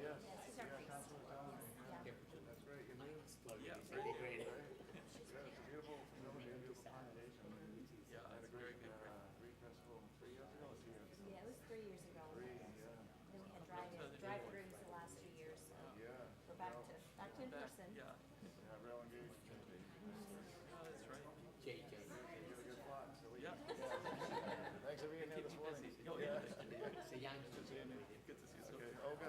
Yes. She's our priest. Councilor Tony. Yeah. That's right. Your name is Yeah, It's right. great. Yeah, it's a beautiful facility, a beautiful congregation. Yeah, I had it's a great very good. Reed Festival 3 years ago or 2 years ago. Yeah, it was 3 years ago. 3, yeah. Then we had drive-throughs the last 2 years, so Yeah. we're back to in person. Yeah. Yeah, real engaged. Oh, that's right. JJ. You did a good plot. So we, Yeah. Thanks for being here this Keep me morning. busy. Oh, yeah. It's a young Good seeing you. Good to see you. So Okay, Olga.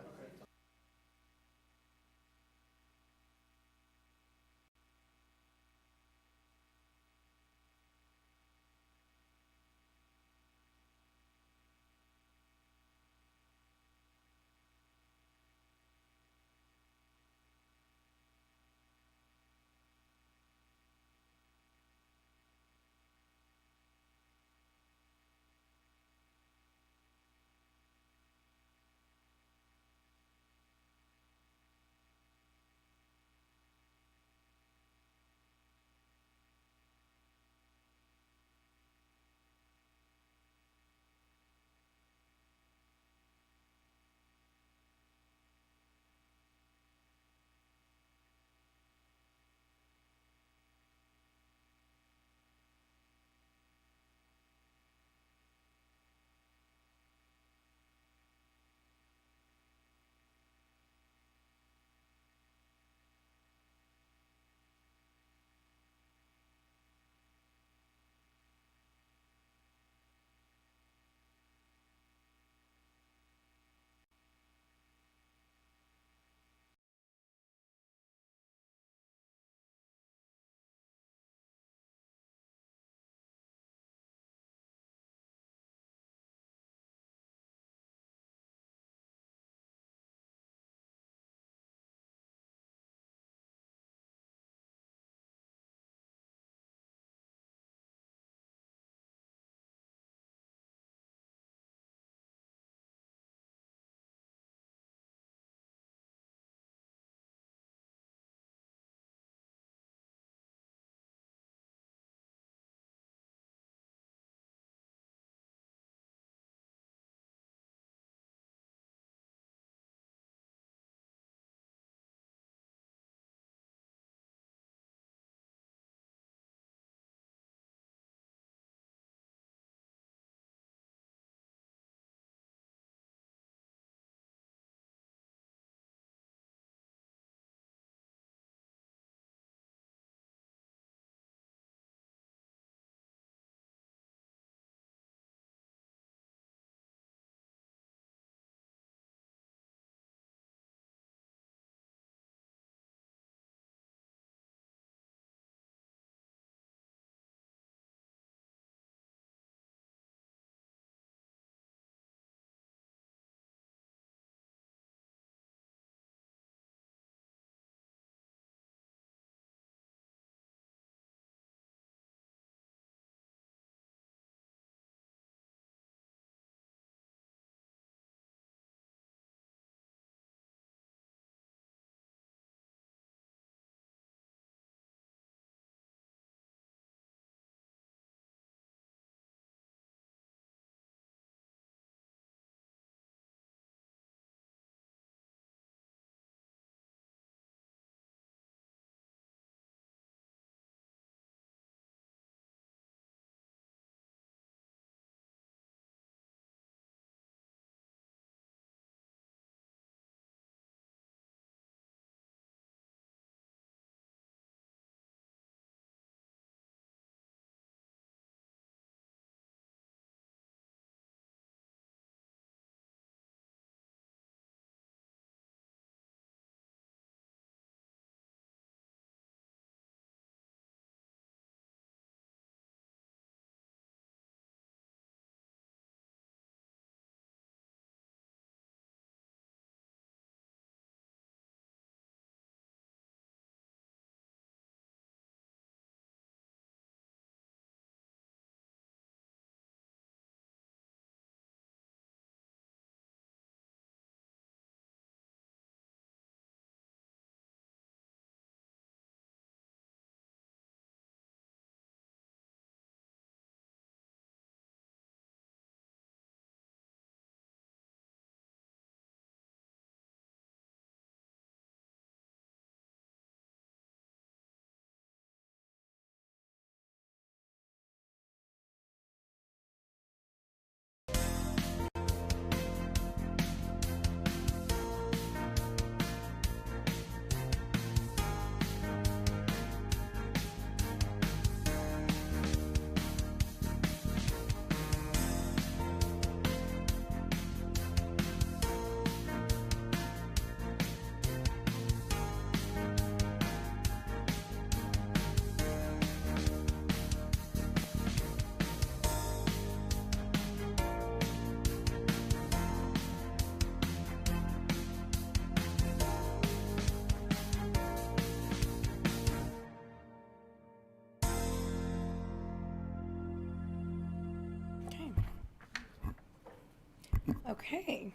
Okay.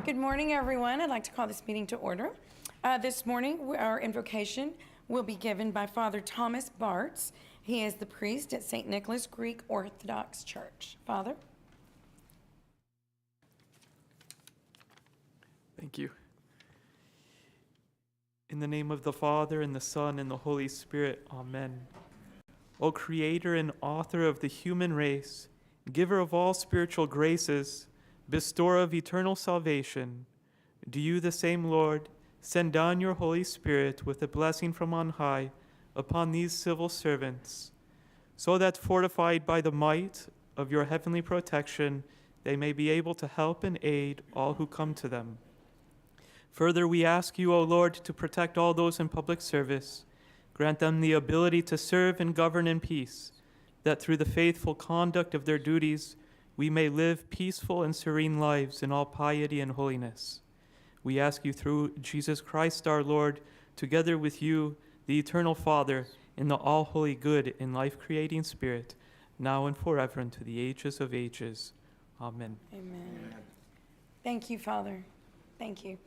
Good morning, everyone. I'd like to call this meeting to order. This morning, our invocation will be given by Father Thomas Bartz. He is the priest at St. Nicholas Greek Orthodox Church. Father? Thank you. In the name of the Father, and the Son, and the Holy Spirit, amen. O Creator and Author of the human race, Giver of all spiritual graces, Bestower of eternal salvation, do you, the same Lord, send down your Holy Spirit with a blessing from on high upon these civil servants, so that fortified by the might of your heavenly protection, they may be able to help and aid all who come to them. Further, we ask you, O Lord, to protect all those in public service. Grant them the ability to serve and govern in peace, that through the faithful conduct of their duties, we may live peaceful and serene lives in all piety and holiness. We ask you through Jesus Christ our Lord, together with you, the eternal Father, in the all-holy good and life-creating Spirit, now and forever and to the ages of ages. Amen. Amen. Thank you, Father. Thank you.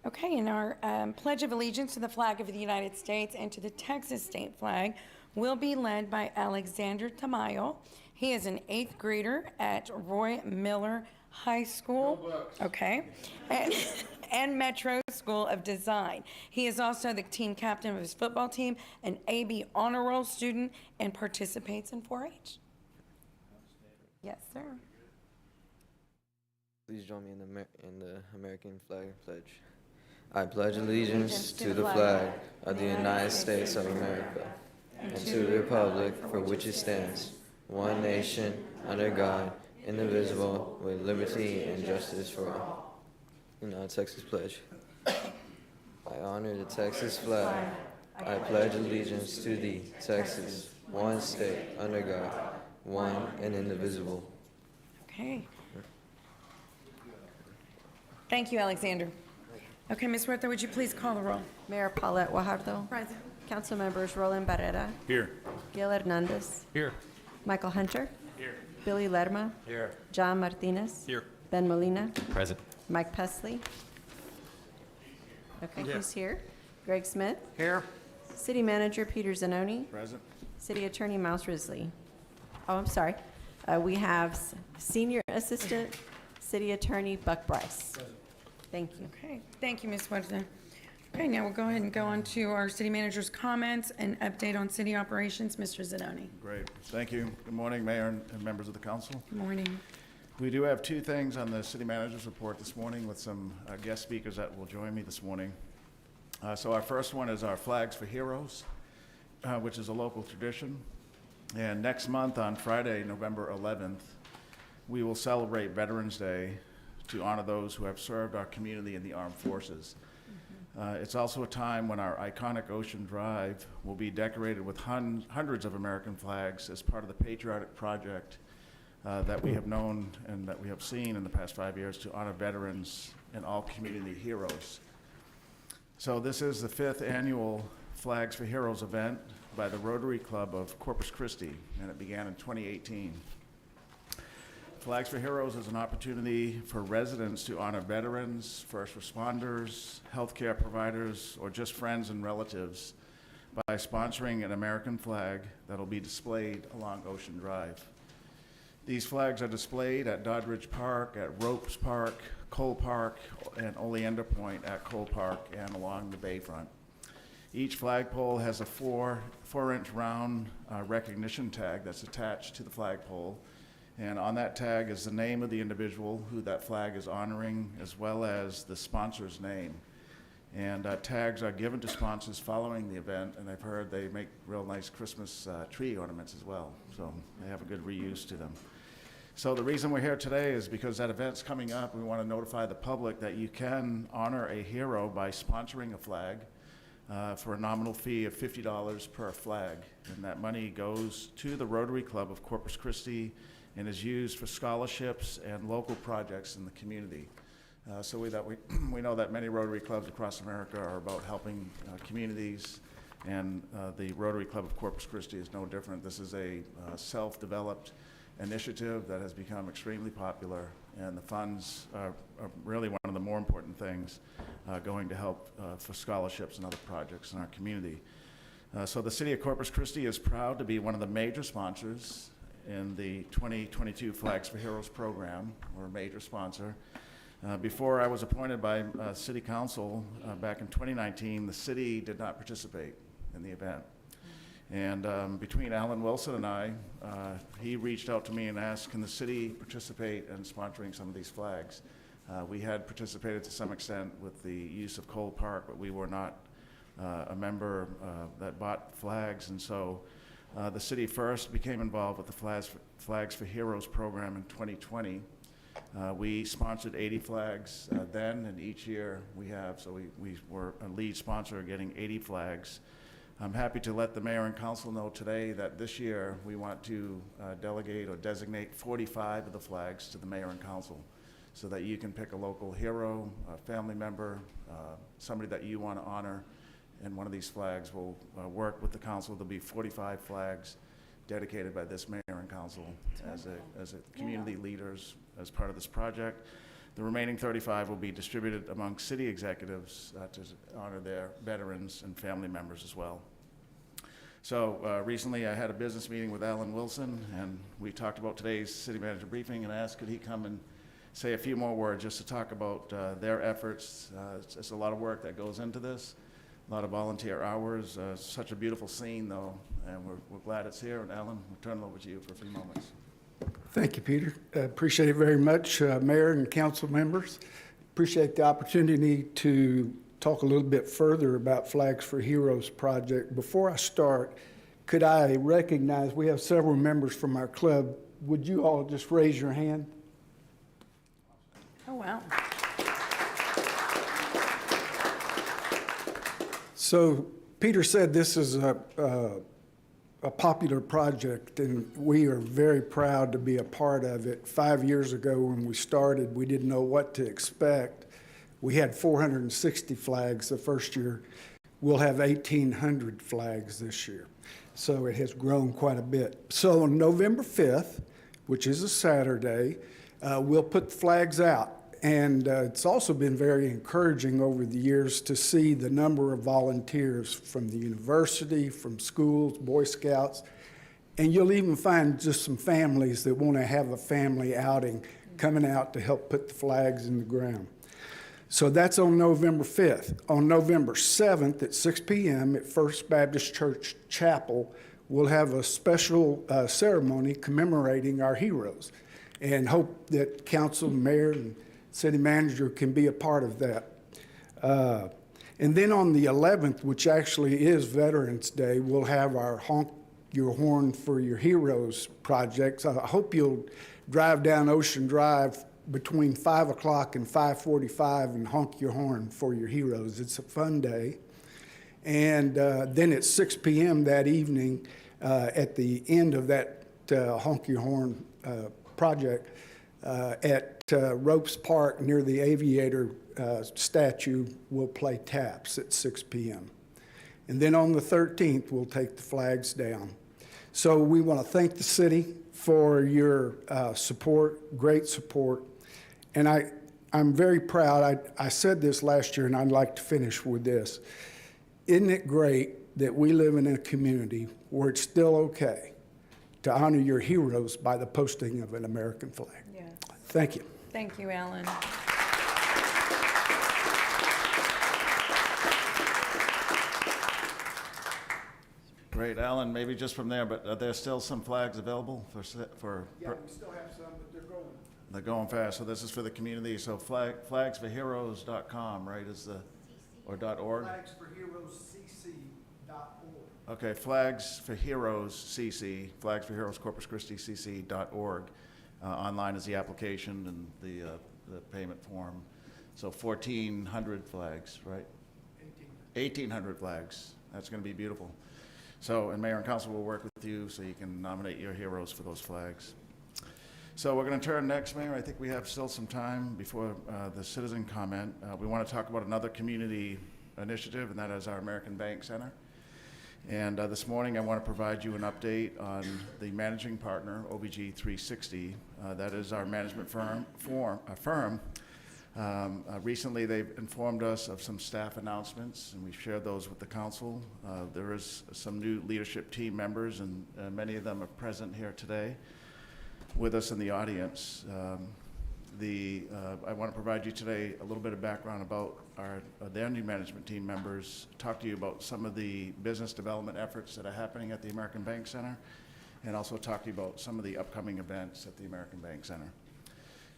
Okay, and our Pledge of Allegiance to the flag of the United States and to the Texas state flag will be led by Alexander Tamayo. He is an 8th grader at Roy Miller High School, okay, and Metro School of Design. He is also the team captain of his football team, an AB honor roll student, and participates in 4-H. Yes, sir. Please join me in the American flag pledge. I pledge allegiance to the flag of the United States of America and to the republic for which it stands, one nation, under God, indivisible, with liberty and justice for all. United Texas Pledge. I honor the Texas flag. I pledge allegiance to thee, Texas, one state, under God, one and indivisible. Okay. Thank you, Alexander. Okay, Ms. Huerta, would you please call the roll? Mayor Paulette Guajardo. Present. Council members Roland Barrera. Here. Gil Hernandez. Here. Michael Hunter. Here. Billy Lerma. Here. John Martinez. Here. Ben Molina. Present. Mike Pesley. Okay, Here. who's here? Greg Smith. Here. City Manager Peter Zanoni. Present. City Attorney Mouse Risley. Oh, I'm sorry. We have Senior Assistant City Attorney Buck Bryce. Thank you. Okay, thank you, Ms. Huerta. Okay, now we'll go ahead and go on to our city manager's comments and update on city operations. Mr. Zanoni. Great. Thank you. Good morning, Mayor and members of the council. Good morning. We do have two things on the city manager's report this morning with some guest speakers that will join me this morning. So our first one is our Flags for Heroes, which is a local tradition. And next month on Friday, November 11th, we will celebrate Veterans Day to honor those who have served our community in the armed forces. It's also a time when our iconic Ocean Drive will be decorated with hundreds of American flags as part of the patriotic project that we have known and that we have seen in the past 5 years to honor veterans and all community heroes. So this is the 5th annual Flags for Heroes event by the Rotary Club of Corpus Christi, and it began in 2018. Flags for Heroes is an opportunity for residents to honor veterans, first responders, healthcare providers, or just friends and relatives by sponsoring an American flag that will be displayed along Ocean Drive. These flags are displayed at Doddridge Park, at Ropes Park, Cole Park, and Oleander Point at Cole Park and along the bayfront. Each flagpole has a 4-inch round recognition tag that's attached to the flagpole. And on that tag is the name of the individual who that flag is honoring, as well as the sponsor's name. And tags are given to sponsors following the event, and I've heard they make real nice Christmas tree ornaments as well. So they have a good reuse to them. So the reason we're here today is because that event's coming up. We want to notify the public that you can honor a hero by sponsoring a flag for a nominal fee of $50 per flag. And that money goes to the Rotary Club of Corpus Christi and is used for scholarships and local projects in the community. So we know that many Rotary clubs across America are about helping communities, and the Rotary Club of Corpus Christi is no different. This is a self-developed initiative that has become extremely popular, and the funds are really one of the more important things going to help for scholarships and other projects in our community. So the City of Corpus Christi is proud to be one of the major sponsors in the 2022 Flags for Heroes program. We're a major sponsor. Before I was appointed by City Council back in 2019, the city did not participate in the event. And between Alan Wilson and I, he reached out to me and asked, can the city participate in sponsoring some of these flags? We had participated to some extent with the use of Cole Park, but we were not a member that bought flags, and so the city first became involved with the Flags for Heroes program in 2020. We sponsored 80 flags then, and each year we have, so we were a lead sponsor getting 80 flags. I'm happy to let the mayor and council know today that this year we want to delegate or designate 45 of the flags to the mayor and council, so that you can pick a local hero, a family member, somebody that you want to honor, and one of these flags will work with the council. There'll be 45 flags dedicated by this mayor and council as a community leaders as part of this project. The remaining 35 will be distributed among city executives to honor their veterans and family members as well. So recently I had a business meeting with Alan Wilson, and we talked about today's city manager briefing and asked could he come and say a few more words just to talk about their efforts. It's a lot of work that goes into this, a lot of volunteer hours, such a beautiful scene though, and we're glad it's here. And Alan, we'll turn it over to you for a few moments. Thank you, Peter. Appreciate it very much, Mayor and council members. Appreciate the opportunity to talk a little bit further about Flags for Heroes project. Before I start, could I recognize, we have several members from our club. Would you all just raise your hand? Oh, wow. So Peter said this is a popular project, and we are very proud to be a part of it. 5 years ago when we started, we didn't know what to expect. We had 460 flags the first year. We'll have 1,800 flags this year. So it has grown quite a bit. So on November 5th, which is a Saturday, we'll put the flags out. And it's also been very encouraging over the years to see the number of volunteers from the university, from schools, Boy Scouts, and you'll even find just some families that want to have a family outing coming out to help put the flags in the ground. So that's on November 5th. On November 7th at 6 p.m. at First Baptist Church Chapel, we'll have a special ceremony commemorating our heroes, and hope that council, mayor, and city manager can be a part of that. And then on the 11th, which actually is Veterans Day, we'll have our Honk Your Horn for Your Heroes project. So I hope you'll drive down Ocean Drive between 5 o'clock and 5:45 and honk your horn for your heroes. It's a fun day. And then at 6 p.m. that evening, at the end of that Honk Your Horn project, at Ropes Park near the Aviator statue, we'll play taps at 6 p.m. And then on the 13th, we'll take the flags down. So we want to thank the city for your support, great support. And I'm very proud. I said this last year, and I'd like to finish with this. Isn't it great that we live in a community where it's still okay to honor your heroes by the posting of an American flag? Yes. Thank you. Thank you, Alan. Great, Alan, maybe just from there, but are there still some flags available for? Yeah, we still have some, but they're going. They're going fast, so this is for the community, so flagsforheroes.com, right, is the, or .org? Flagsforheroescc.org. Okay, Flags for Heroes CC, Flags for Heroes Corpus Christi CC.org. Online is the application and the payment form. So 1,400 flags, right? 1,800 flags. That's going to be beautiful. So, and Mayor and Council will work with you so you can nominate your heroes for those flags. So we're going to turn next, Mayor. I think we have still some time before the citizen comment. We want to talk about another community initiative, and that is our American Bank Center. And this morning, I want to provide you an update on the managing partner, OVG 360. That is our management firm. Recently, they've informed us of some staff announcements, and we've shared those with the council. There is some new leadership team members, and many of them are present here today with us in the audience. I want to provide you today a little bit of background about their new management team members, talk to you about some of the business development efforts that are happening at the American Bank Center, and also talk to you about some of the upcoming events at the American Bank Center.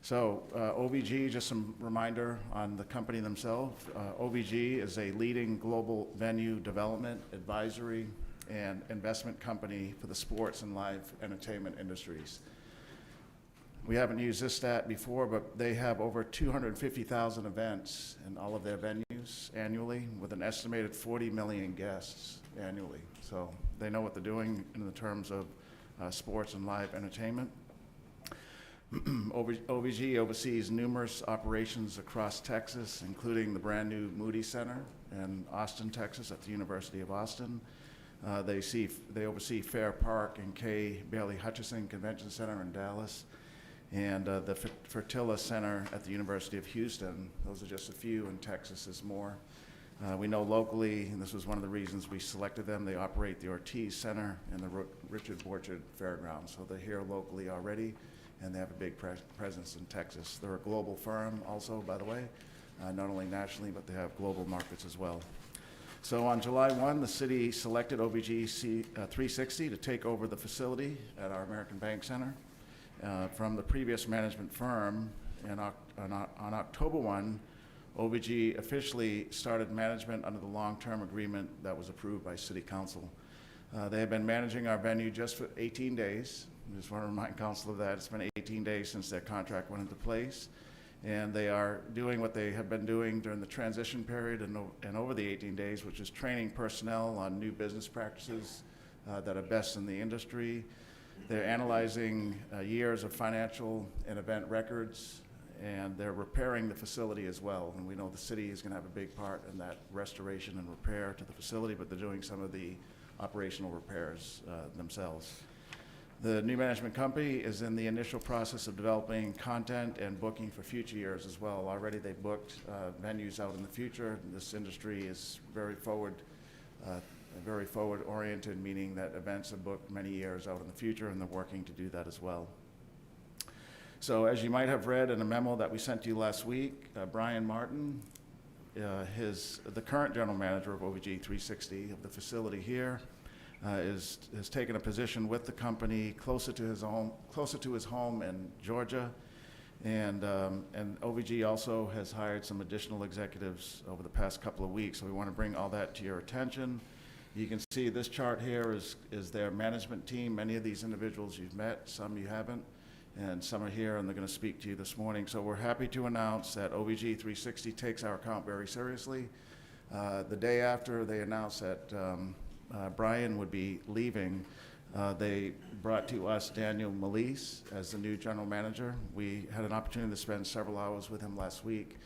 So OVG, just some reminder on the company themselves. OVG is a leading global venue development, advisory, and investment company for the sports and live entertainment industries. We haven't used this stat before, but they have over 250,000 events in all of their venues annually, with an estimated 40 million guests annually. So they know what they're doing in the terms of sports and live entertainment. OVG oversees numerous operations across Texas, including the brand new Moody Center in Austin, Texas, at the University of Austin. They oversee Fair Park and K. Bailey Hutchison Convention Center in Dallas, and the Fertilla Center at the University of Houston. Those are just a few, and Texas is more. We know locally, and this was one of the reasons we selected them, they operate the Ortiz Center and the Richard Borchard Fairgrounds. So they're here locally already, and they have a big presence in Texas. They're a global firm also, by the way, not only nationally, but they have global markets as well. So on July 1, the city selected OVG 360 to take over the facility at our American Bank Center from the previous management firm. And on October 1, OVG officially started management under the long-term agreement that was approved by City Council. They have been managing our venue just for 18 days. I just want to remind Council of that. It's been 18 days since their contract went into place. And they are doing what they have been doing during the transition period and over the 18 days, which is training personnel on new business practices that are best in the industry. They're analyzing years of financial and event records, and they're repairing the facility as well. And we know the city is going to have a big part in that restoration and repair to the facility, but they're doing some of the operational repairs themselves. The new management company is in the initial process of developing content and booking for future years as well. Already they booked venues out in the future. This industry is very forward-oriented, meaning that events are booked many years out in the future, and they're working to do that as well. So as you might have read in a memo that we sent to you last week, Brian Martin, the current general manager of OVG 360 of the facility here, has taken a position with the company closer to his home in Georgia, and OVG also has hired some additional executives over the past couple of weeks. So we want to bring all that to your attention. You can see this chart here is their management team. Many of these individuals you've met, some you haven't, and some are here and they're going to speak to you this morning. So we're happy to announce that OVG 360 takes our account very seriously. The day after they announced that Brian would be leaving, they brought to us Daniel Melise as the new general manager. We had an opportunity to spend several hours with him last week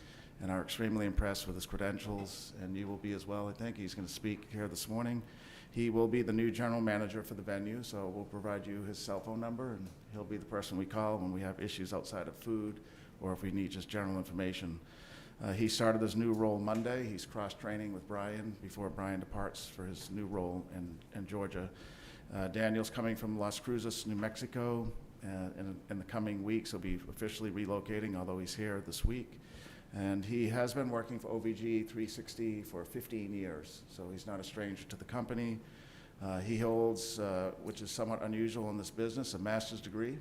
and are extremely impressed with his credentials, and you will be as well. I think he's going to speak here this morning. He will be the new general manager for the venue, so we'll provide you his cell phone number, and he'll be the person we call when we have issues outside of food or if we need just general information. He started his new role Monday. He's cross-training with Brian before Brian departs for his new role in Georgia. Daniel's coming from Las Cruces, New Mexico. In the coming weeks, he'll be officially relocating, although he's here this week. And he has been working for OVG 360 for 15 years, so he's not a stranger to the company. He holds, which is somewhat unusual in this business, a master's degree,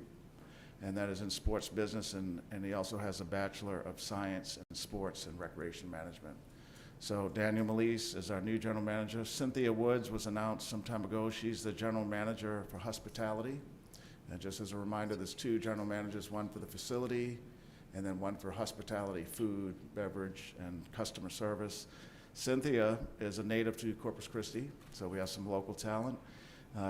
and that is in sports business, and he also has a Bachelor of Science in Sports and Recreation Management. So Daniel Melise is our new general manager. Cynthia Woods was announced some time ago. She's the general manager for hospitality. And just as a reminder, there's two general managers, one for the facility and then one for hospitality, food, beverage, and customer service. Cynthia is a native to Corpus Christi, so we have some local talent.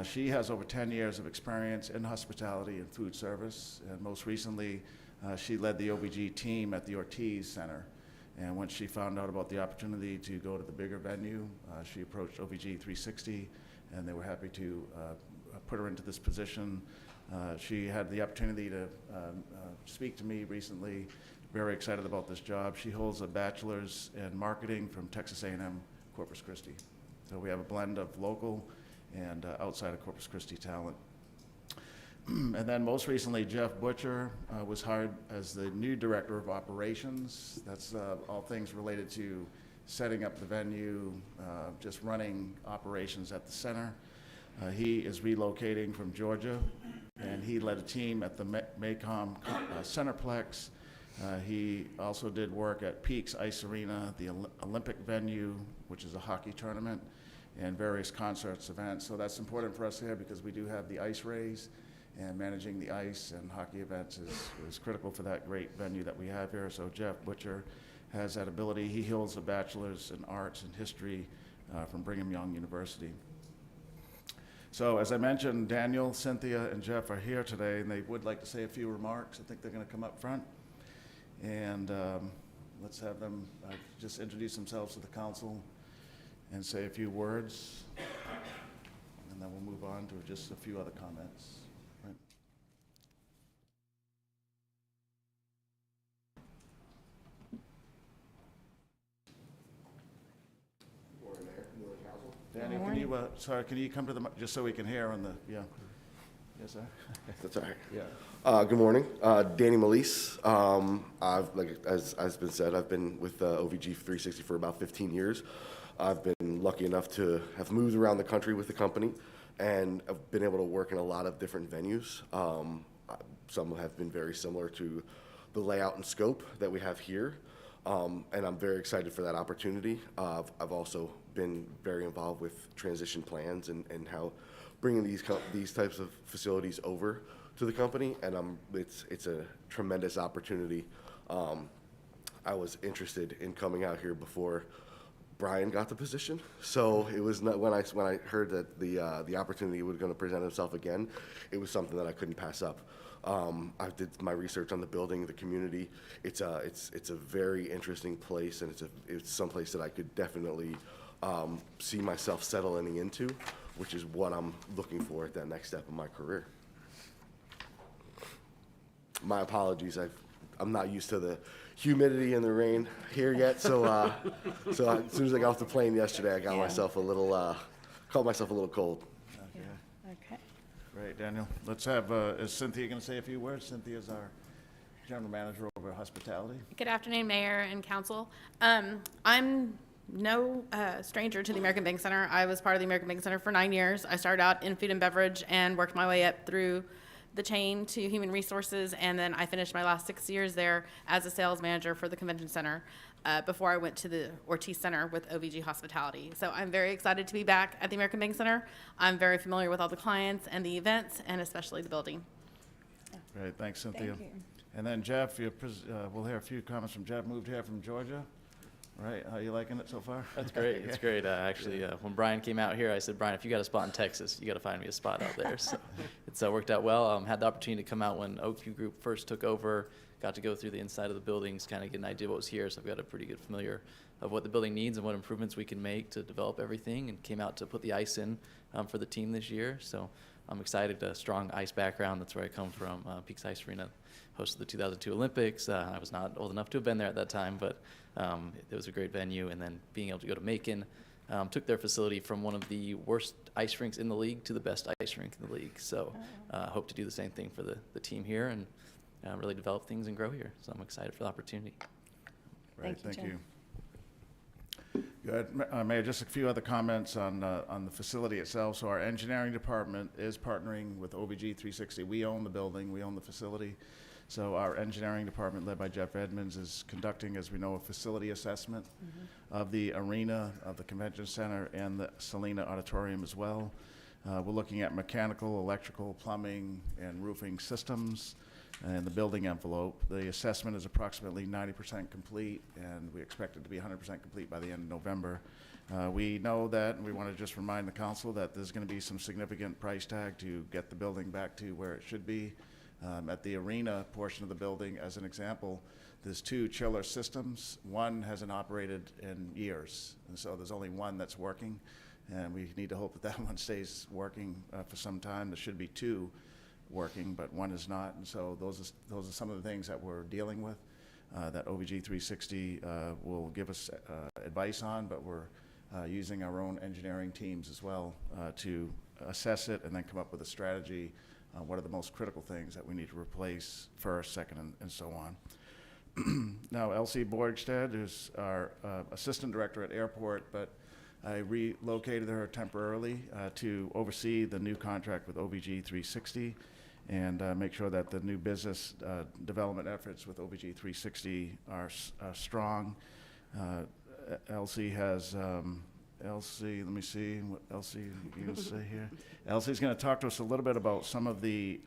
She has over 10 years of experience in hospitality and food service, and most recently, she led the OVG team at the Ortiz Center. And once she found out about the opportunity to go to the bigger venue, she approached OVG 360 and they were happy to put her into this position. She had the opportunity to speak to me recently. Very excited about this job. She holds a bachelor's in marketing from Texas A&M Corpus Christi. So we have a blend of local and outside of Corpus Christi talent. And then most recently, Jeff Butcher was hired as the new director of operations. That's all things related to setting up the venue, just running operations at the center. He is relocating from Georgia, and he led a team at the Maycom Centerplex. He also did work at Peaks Ice Arena, the Olympic venue, which is a hockey tournament, and various concerts, events. So that's important for us here because we do have the ice rays, and managing the ice and hockey events is critical for that great venue that we have here. So Jeff Butcher has that ability. He holds a bachelor's in arts and history from Brigham Young University. So as I mentioned, Daniel, Cynthia, and Jeff are here today, and they would like to say a few remarks. I think they're going to come up front. And let's have them just introduce themselves to the council and say a few words. And then we'll move on to just a few other comments. Right. Morning, Mayor. Morning, Council. Daniel, can you, can you come to the, just so we can hear on the, yeah. Yes, sir. That's all right. Yeah. Good morning. Danny Melise. As has been said, I've been with OVG 360 for about 15 years. I've been lucky enough to have moved around the country with the company, and I've been able to work in a lot of different venues. Some have been very similar to the layout and scope that we have here, and I'm very excited for that opportunity. I've also been very involved with transition plans and how bringing these types of facilities over to the company, and it's a tremendous opportunity. I was interested in coming out here before Brian got the position, so it was not, when I heard that the opportunity was going to present itself again, it was something that I couldn't pass up. I did my research on the building, the community. It's a very interesting place, and it's some place that I could definitely see myself settling into, which is what I'm looking for at that next step in my career. My apologies, I'm not used to the humidity and the rain here yet, so as soon as I got off the plane yesterday, I got myself a little, called myself a little cold. Okay. Great, Daniel. Let's have, is Cynthia going to say a few words? Cynthia's our general manager over hospitality. Good afternoon, Mayor and Council. I'm no stranger to the American Bank Center. I was part of the American Bank Center for 9 years. I started out in food and beverage and worked my way up through the chain to human resources, and then I finished my last 6 years there as a sales manager for the convention center before I went to the Ortiz Center with OVG Hospitality. So I'm very excited to be back at the American Bank Center. I'm very familiar with all the clients and the events, and especially the building. Great, thanks, Cynthia. Thank you. And then Jeff, we'll hear a few comments from Jeff. Moved here from Georgia, right? How you liking it so far? That's great. It's great. Actually, when Brian came out here, I said, Brian, if you got a spot in Texas, you got to find me a spot out there. So it's worked out well. Had the opportunity to come out when Oakview Group first took over. Got to go through the inside of the buildings, kind of get an idea of what was here. So I've got a pretty good familiar of what the building needs and what improvements we can make to develop everything. And came out to put the ice in for the team this year. So I'm excited. A strong ice background. That's where I come from. Peaks Ice Arena hosted the 2002 Olympics. I was not old enough to have been there at that time, but it was a great venue. And then being able to go to Macon, took their facility from one of the worst ice rinks in the league to the best ice rink in the league. So hope to do the same thing for the team here and really develop things and grow here. So I'm excited for the opportunity. Right, Thank you, thank you. Good. Mayor, just a few other comments on the facility itself. So our engineering department is partnering with OVG 360. We own the building, we own the facility. So our engineering department, led by Jeff Edmonds, is conducting, as we know, a facility assessment of the arena, of the convention center, and the Salina Auditorium as well. We're looking at mechanical, electrical, plumbing, and roofing systems and the building envelope. The assessment is approximately 90% complete, and we expect it to be 100% complete by the end of November. We know that, and we want to just remind the council that there's going to be some significant price tag to get the building back to where it should be. At the arena portion of the building, as an example, there's 2 chiller systems. One hasn't operated in years, and so there's only one that's working. and we need to hope that that one stays working for some time. There should be two working, but one is not, and so those are some of the things that we're dealing with, that OVG 360 will give us advice on, but we're using our own engineering teams as well to assess it and then come up with a strategy. What are the most critical things that we need to replace first, second, and so on. Now, Elsie Borgstad is our assistant director at Airport, but I relocated her temporarily to oversee the new contract with OVG 360 and make sure that the new business development efforts with OVG 360 are strong. Elsie has, Elsie, let me see what Elsie you can say here. Elsie's going to talk to us a little bit about some of the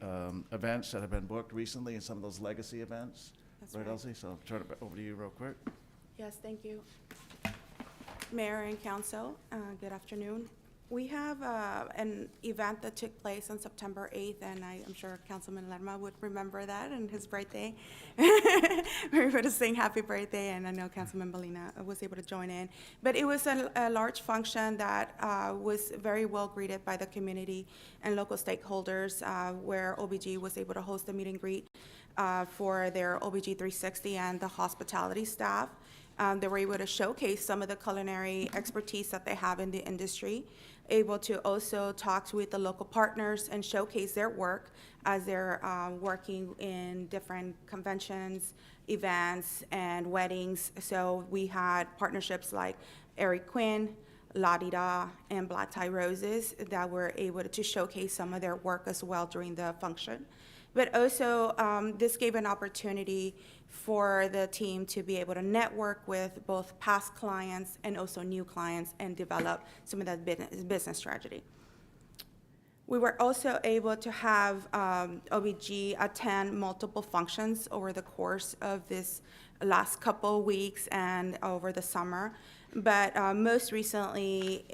events that have been booked recently and some of those legacy events. That's Right, right. Elsie? So I'll turn it over to you real quick. Yes, thank you. Mayor and council, good afternoon. We have an event that took place on September 8th, and I'm sure Councilman Lerma would remember that and his birthday. We were able to sing happy birthday, and I know Councilman Molina was able to join in. But it was a large function that was very well greeted by the community and local stakeholders, where OBG was able to host a meet and greet for their OBG 360 and the hospitality staff. They were able to showcase some of the culinary expertise that they have in the industry, able to also talk with the local partners and showcase their work as they're working in different conventions, events, and weddings. So we had partnerships like Eric Quinn, La Di Da, and Black Tie Roses that were able to showcase some of their work as well during the function. But also, this gave an opportunity for the team to be able to network with both past clients and also new clients and develop some of that business strategy. We were also able to have OBG attend multiple functions over the course of this last couple weeks and over the summer. But most recently,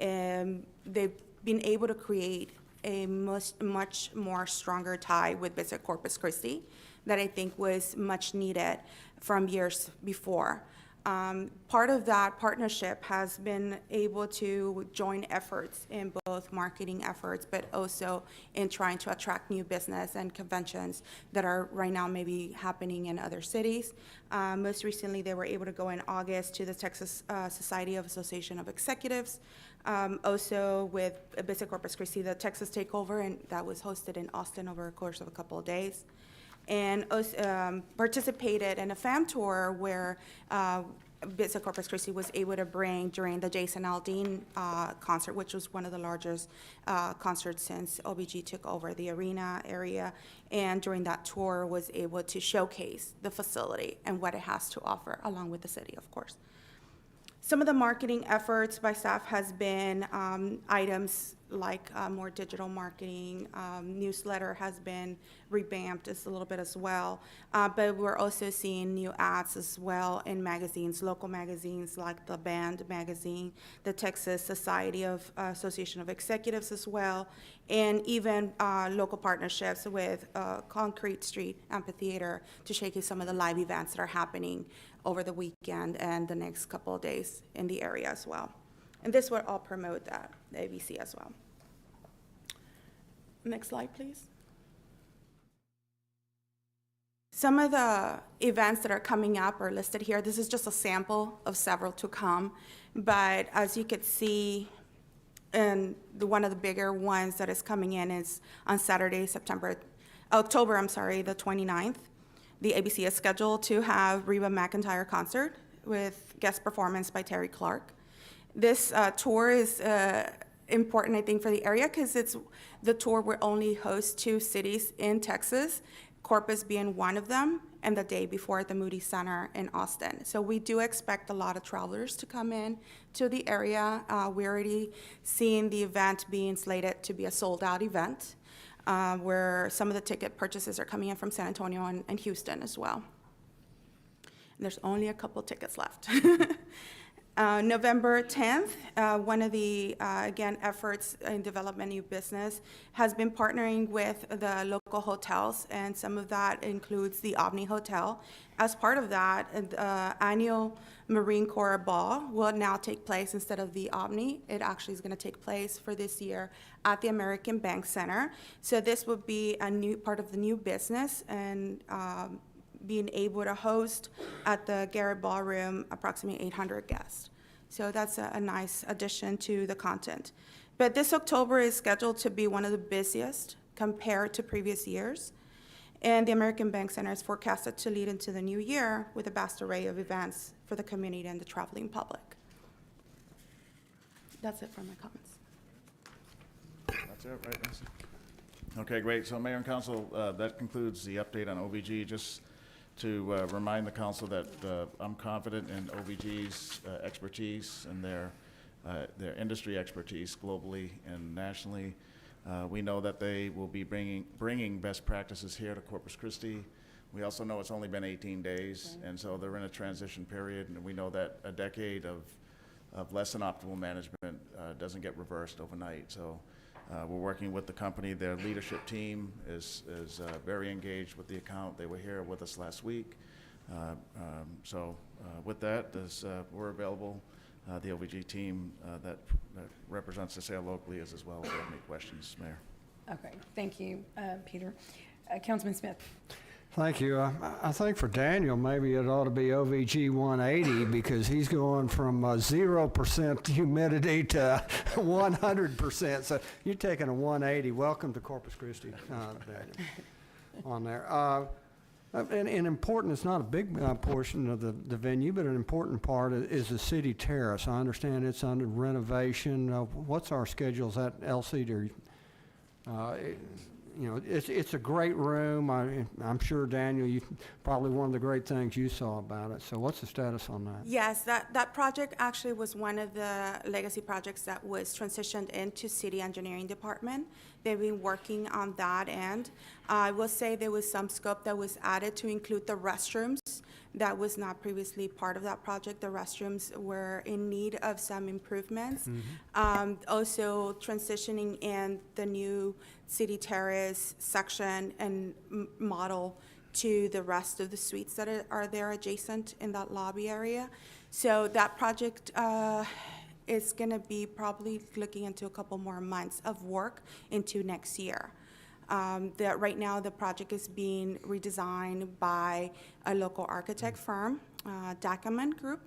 they've been able to create a much more stronger tie with Visit Corpus Christi that I think was much needed from years before. Part of that partnership has been able to join efforts in both marketing efforts, but also in trying to attract new business and conventions that are right now maybe happening in other cities. Most recently, they were able to go in August to the Texas Society of Association of Executives. Also with Visit Corpus Christi, the Texas Takeover, and that was hosted in Austin over a course of a couple of days. And also, participated in a fam tour where Visit Corpus Christi was able to bring during the Jason Aldean concert, which was one of the largest concerts since OBG took over the arena area. And during that tour was able to showcase the facility and what it has to offer, along with the city, of course. Some of the marketing efforts by staff has been items like more digital marketing, newsletter has been revamped just a little bit as well. But we're also seeing new ads as well in magazines, local magazines like the Band magazine, the Texas Society of Association of Executives as well, and even local partnerships with Concrete Street Amphitheater to showcase some of the live events that are happening over the weekend and the next couple of days in the area as well. And this will all promote that, the ABC as well. Next slide, please. Some of the events that are coming up are listed here. This is just a sample of several to come. But as you could see, and one of the bigger ones that is coming in is on Saturday, October the 29th. The ABC is scheduled to have Reba McEntire concert with guest performance by Terry Clark. This tour is important, I think, for the area because it's the tour will only host 2 cities in Texas, Corpus being one of them, and the day before at the Moody Center in Austin. So we do expect a lot of travelers to come in to the area. We're already seeing the event being slated to be a sold-out event, where some of the ticket purchases are coming in from San Antonio and Houston as well. And there's only a couple tickets left. November 10th, one of the, again, efforts in development new business has been partnering with the local hotels, and some of that includes the Omni Hotel. As part of that, annual Marine Corps Ball will now take place instead of the Omni. It actually is going to take place for this year at the American Bank Center. So this will be a new part of the new business, and being able to host at the Garrett Ballroom approximately 800 guests. So that's a nice addition to the content. But this October is scheduled to be one of the busiest compared to previous years. And the American Bank Center is forecasted to lead into the new year with a vast array of events for the community and the traveling public. That's it for my comments. That's it, right, Nancy? Okay, great. So Mayor and Council, that concludes the update on OVG. Just to remind the council that I'm confident in OVG's expertise and their industry expertise globally and nationally. We know that they will be bringing best practices here to Corpus Christi. We also know it's only been 18 days, and so they're in a transition period, and we know that a decade of less than optimal management doesn't get reversed overnight. So we're working with the company. Their leadership team is very engaged with the account. They were here with us last week. So with that, we're available. The OVG team that represents the sale locally is as well. If you have any questions, Mayor. Okay, thank you, Peter. Councilman Smith. Thank you. I think for Daniel, maybe it ought to be OVG 180 because he's going from 0% humidity to 100%. So you're taking a 180. Welcome to Corpus Christi, Daniel, on there. And important, it's not a big portion of the venue, but an important part is the city terrace. I understand it's under renovation. What's our schedules at LC? It's a great room. I'm sure, Daniel, probably one of the great things you saw about it. So what's the status on that? Yes, that project actually was one of the legacy projects that was transitioned into City Engineering Department. They've been working on that end. I will say there was some scope that was added to include the restrooms. That was not previously part of that project. The restrooms were in need of some improvements. Also transitioning in the new City Terrace section and model to the rest of the suites that are there adjacent in that lobby area. So that project is going to be probably looking into a couple more months of work into next year. Right now, the project is being redesigned by a local architect firm, Dackerman Group,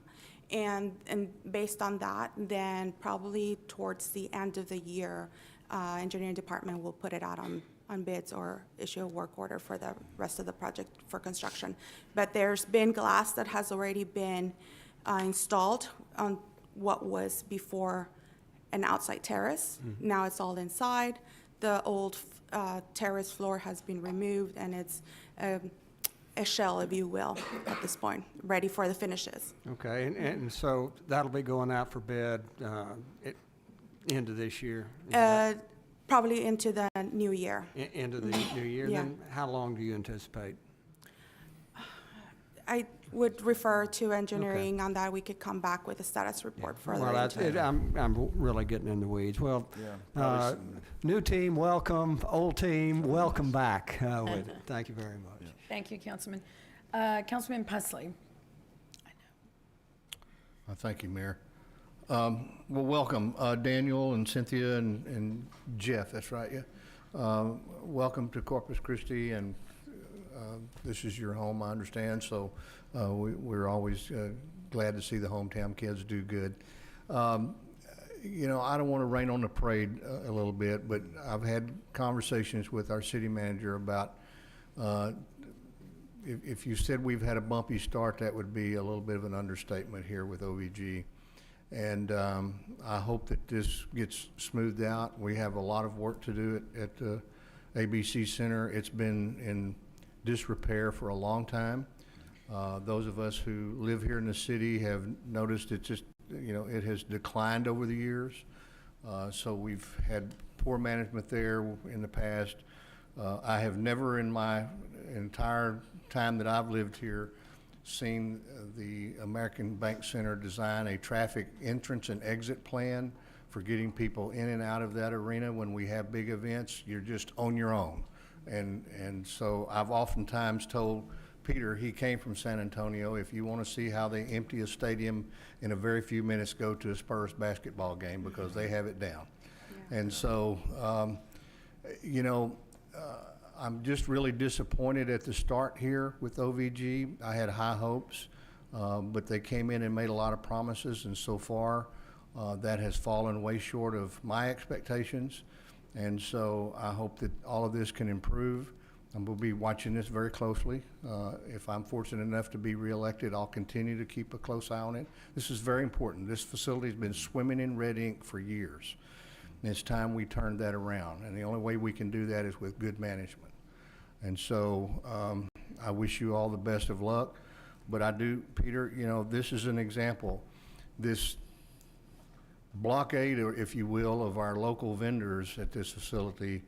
and based on that, then probably towards the end of the year, engineering department will put it out on bids or issue a work order for the rest of the project for construction. But there's been glass that has already been installed on what was before an outside terrace. Now it's all inside. The old terrace floor has been removed, and it's a shell, if you will, at this point, ready for the finishes. Okay, and so that'll be going out for bid into this year? Probably into the new year. Into the new year? Yeah. Then how long do you anticipate? I would refer to engineering on that. We could come back with a status report further. Well, that's it. I'm really getting in the weeds. Well, new team, welcome. Old team, welcome back with it. Thank you very much. Thank you, Councilman. Councilman Pusley. Thank you, Mayor. Well, welcome, Daniel and Cynthia and Jeff, that's right, yeah. Welcome to Corpus Christi, and this is your home, I understand, so we're always glad to see the hometown kids do good. You know, I don't want to rain on the parade a little bit, but I've had conversations with our city manager about if you said we've had a bumpy start, that would be a little bit of an understatement here with OVG. And I hope that this gets smoothed out. We have a lot of work to do at the ABC Center. It's been in disrepair for a long time. Those of us who live here in the city have noticed it just, you know, it has declined over the years. So we've had poor management there in the past. I have never in my entire time that I've lived here seen the American Bank Center design a traffic entrance and exit plan for getting people in and out of that arena. When we have big events, you're just on your own. And so I've oftentimes told Peter, he came from San Antonio, if you want to see how they empty a stadium in a very few minutes, go to a Spurs basketball game, because they have it down. Yeah. And so, I'm just really disappointed at the start here with OVG. I had high hopes, but they came in and made a lot of promises, and so far that has fallen way short of my expectations. And so I hope that all of this can improve. And we'll be watching this very closely. If I'm fortunate enough to be reelected, I'll continue to keep a close eye on it. This is very important. This facility's been swimming in red ink for years. And it's time we turned that around. And the only way we can do that is with good management. And so I wish you all the best of luck. But I do, Peter, this is an example. This blockade, or if you will, of our local vendors at this facility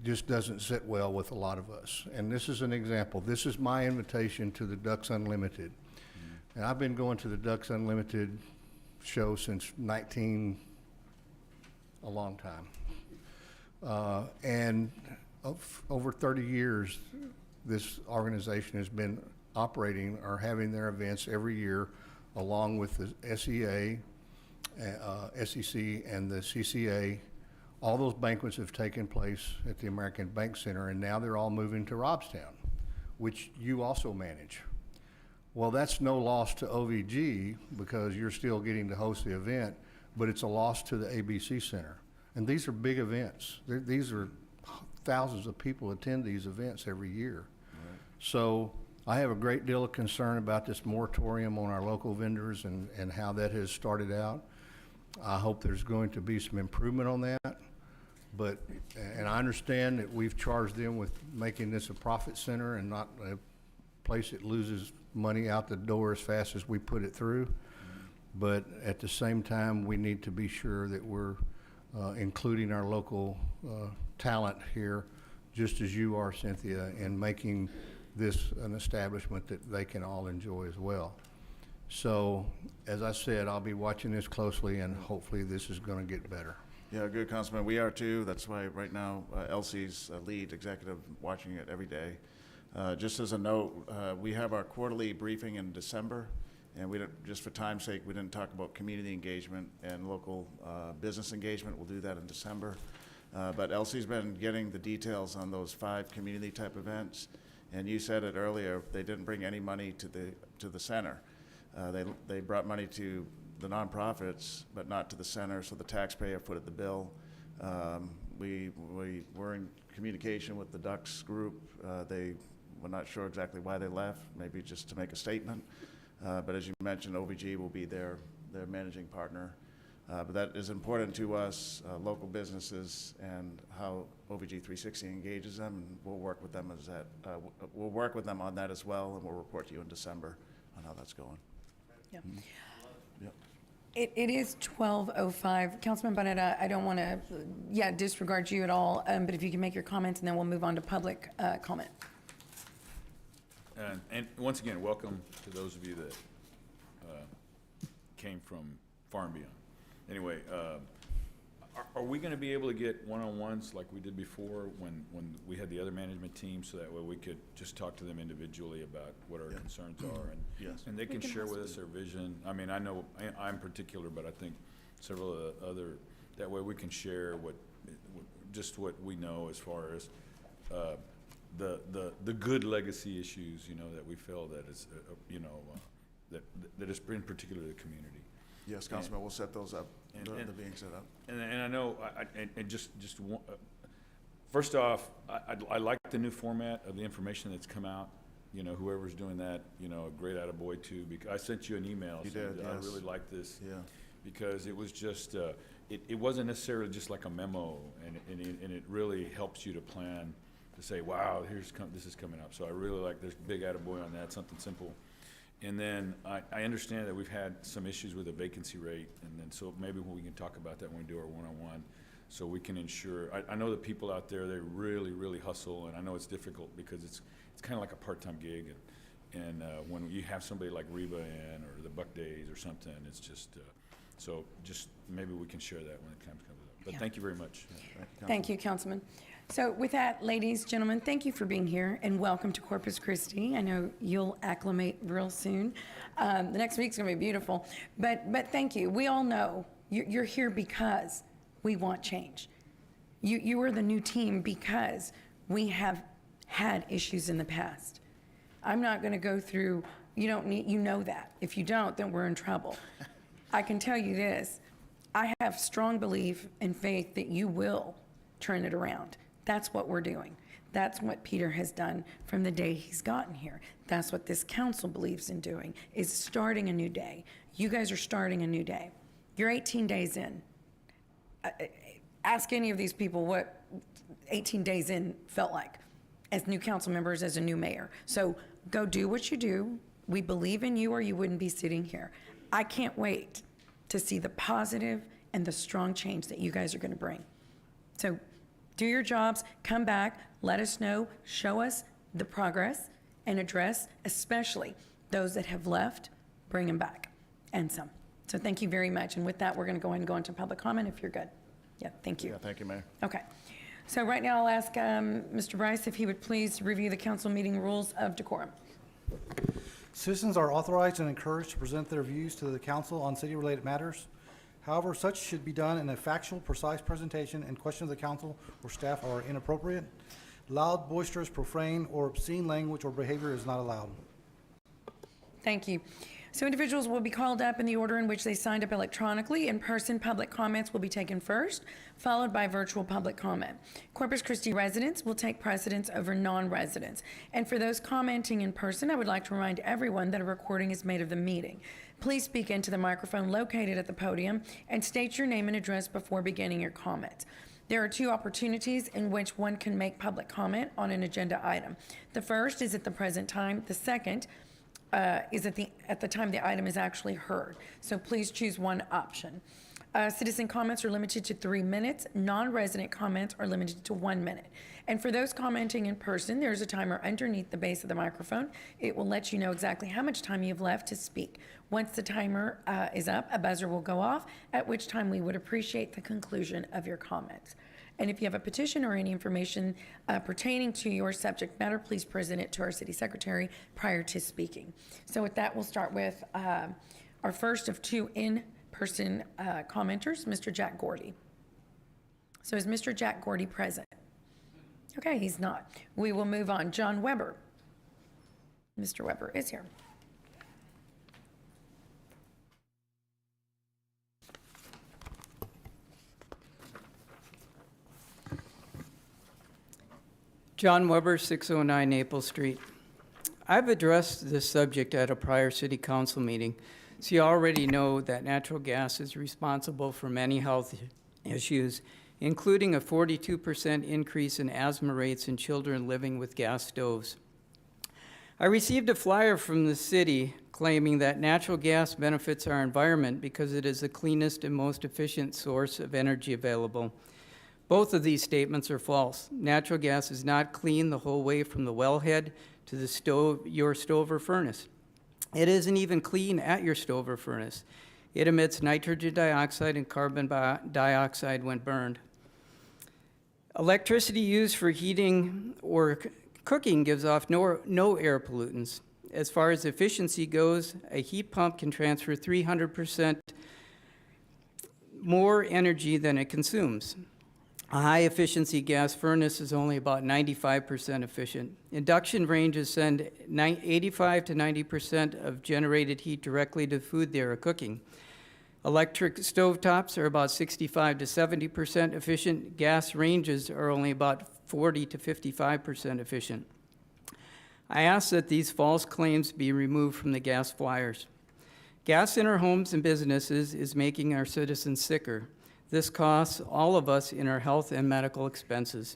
just doesn't sit well with a lot of us. And this is an example. This is my invitation to the Ducks Unlimited. And I've been going to the Ducks Unlimited show since a long time. And over 30 years, this organization has been operating or having their events every year, along with the SEA, SEC, and the CCA. All those banquets have taken place at the American Bank Center, and now they're all moving to Robstown, which you also manage. Well, that's no loss to OVG, because you're still getting to host the event, but it's a loss to the ABC Center. And these are big events. These are thousands of people attend these events every year. Right. So I have a great deal of concern about this moratorium on our local vendors and how that has started out. I hope there's going to be some improvement on that. And I understand that we've charged them with making this a profit center and not a place that loses money out the door as fast as we put it through. Mm-hmm. But at the same time, we need to be sure that we're including our local talent here, just as you are, Cynthia, in making this an establishment that they can all enjoy as well. So, as I said, I'll be watching this closely, and hopefully this is going to get better. Yeah, good, Councilman. We are too. That's why right now Elsie's lead executive watching it every day. Just as a note, we have our quarterly briefing in December, and just for time's sake, we didn't talk about community engagement and local business engagement. We'll do that in December. But Elsie's been getting the details on those 5 community type events, and you said it earlier, they didn't bring any money to the center. They brought money to the nonprofits, but not to the center, so the taxpayer footed the bill. We were in communication with the Ducks group. They were not sure exactly why they left, maybe just to make a statement. But as you mentioned, OVG will be their managing partner. But that is important to us, local businesses, and how OVG 360 engages them, and we'll work with them we'll work with them on that as well, and we'll report to you in December on how that's going. Yeah. Mm-hmm. Yep. It is 12:05. Councilman Bonetta, I don't want to, disregard you at all, but if you can make your comments, and then we'll move on to public comment. And once again, welcome to those of you that came from far and beyond. Anyway, are we going to be able to get one-on-ones like we did before when we had the other management team, so that way we could just talk to them individually about what our concerns are, and yes, and they can share with us their vision. I mean, I know I'm particular, but I think several of the other, that way we can share just what we know as far as the good legacy issues, that we feel that is that is in particular the community. Yes, Councilman, we'll set those up. They're being set up. And I know, first off, I like the new format of the information that's come out. Whoever's doing that, a great attaboy too. Because I sent you an email. You did, yes. I really like this. Yeah. Because it was just, it wasn't necessarily just like a memo, and it really helps you to plan, to say, wow, this is coming up. So I really like, there's big attaboy on that, something simple. And then I understand that we've had some issues with the vacancy rate, and then so maybe we can talk about that when we do our one-on-one, so we can ensure. I know the people out there, they really, really hustle, and I know it's difficult because it's kind of like a part-time gig, And when you have somebody like Reba in, or the Buck Days or something, it's just, so just maybe we can share that when the time comes up. But Yeah. thank you very much. Thank you, Councilman. So with that, ladies, gentlemen, thank you for being here and welcome to Corpus Christi. I know you'll acclimate real soon. The next week's gonna be beautiful, but thank you. We all know you're here because we want change. You are the new team because we have had issues in the past. I'm not gonna go through, you know that. If you don't, then we're in trouble. I can tell you this, I have strong belief and faith that you will turn it around. That's what we're doing. That's what Peter has done from the day he's gotten here. That's what this council believes in doing, is starting a new day. You guys are starting a new day. You're 18 days in. Ask any of these people what 18 days in felt like as new council members, as a new mayor. So go do what you do. We believe in you or you wouldn't be sitting here. I can't wait to see the positive and the strong change that you guys are going to bring. So do your jobs, come back, let us know, show us the progress, and address especially those that have left, bring them back, and some. So thank you very much. And with that, we're going to go ahead and go into public comment if you're good. Yeah, thank you. Yeah, thank you, Mayor. Okay. So right now I'll ask Mr. Bryce if he would please review the council meeting rules of decorum. Citizens are authorized and encouraged to present their views to the council on city-related matters. However, such should be done in a factual, precise presentation, and questions of the council or staff are inappropriate. Loud, boisterous, profane, or obscene language or behavior is not allowed. Thank you. So individuals will be called up in the order in which they signed up electronically. In-person public comments will be taken first, followed by virtual public comment. Corpus Christi residents will take precedence over non-residents. And for those commenting in person, I would like to remind everyone that a recording is made of the meeting. Please speak into the microphone located at the podium and state your name and address before beginning your comments. There are two opportunities in which one can make public comment on an agenda item. The first is at the present time. The second is at the time the item is actually heard. So please choose one option. Citizen comments are limited to 3 minutes. Non-resident comments are limited to 1 minute. And for those commenting in person, there's a timer underneath the base of the microphone. It will let you know exactly how much time you have left to speak. Once the timer is up, a buzzer will go off, at which time we would appreciate the conclusion of your comments. And if you have a petition or any information pertaining to your subject matter, please present it to our city secretary prior to speaking. So with that, we'll start with our first of two in-person commenters, Mr. Jack Gordy. So is Mr. Jack Gordy present? Okay, he's not. We will move on. John Weber. Mr. Weber is here. John Weber, 609 Naples Street. I've addressed this subject at a prior city council meeting, so you already know that natural gas is responsible for many health issues, including a 42% increase in asthma rates in children living with gas stoves. I received a flyer from the city claiming that natural gas benefits our environment because it is the cleanest and most efficient source of energy available. Both of these statements are false. Natural gas is not clean the whole way from the wellhead to the stove, your stove or furnace. It isn't even clean at your stove or furnace. It emits nitrogen dioxide and carbon dioxide when burned. Electricity used for heating or cooking gives off no air pollutants. As far as efficiency goes, a heat pump can transfer 300% more energy than it consumes. A high-efficiency gas furnace is only about 95% efficient. Induction ranges send 85 to 90% of generated heat directly to food they are cooking. Electric stovetops are about 65 to 70% efficient. Gas ranges are only about 40 to 55% efficient. I ask that these false claims be removed from the gas flyers. Gas in our homes and businesses is making our citizens sicker. This costs all of us in our health and medical expenses.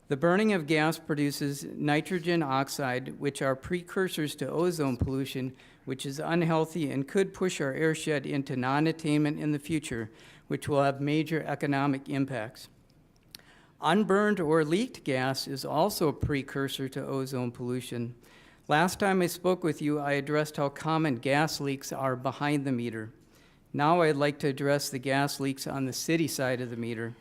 The burning of gas produces nitrogen oxide, which are precursors to ozone pollution, which is unhealthy and could push our airshed into non-attainment in the future, which will have major economic impacts. Unburned or leaked gas is also a precursor to ozone pollution. Last time I spoke with you, I addressed how common gas leaks are behind the meter. Now I'd like to address the gas leaks on the city side of the meter.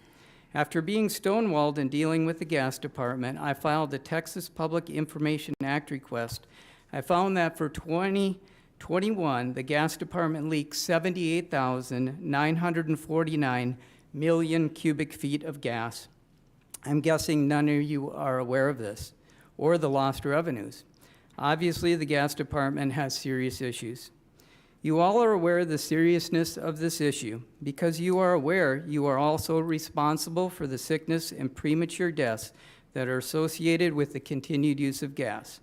After being stonewalled and dealing with the gas department, I filed a Texas Public Information Act request. I found that for 2021, the gas department leaked 78,949 million cubic feet of gas. I'm guessing none of you are aware of this, or the lost revenues. Obviously, the gas department has serious issues. You all are aware of the seriousness of this issue. Because you are aware, you are also responsible for the sickness and premature deaths that are associated with the continued use of gas.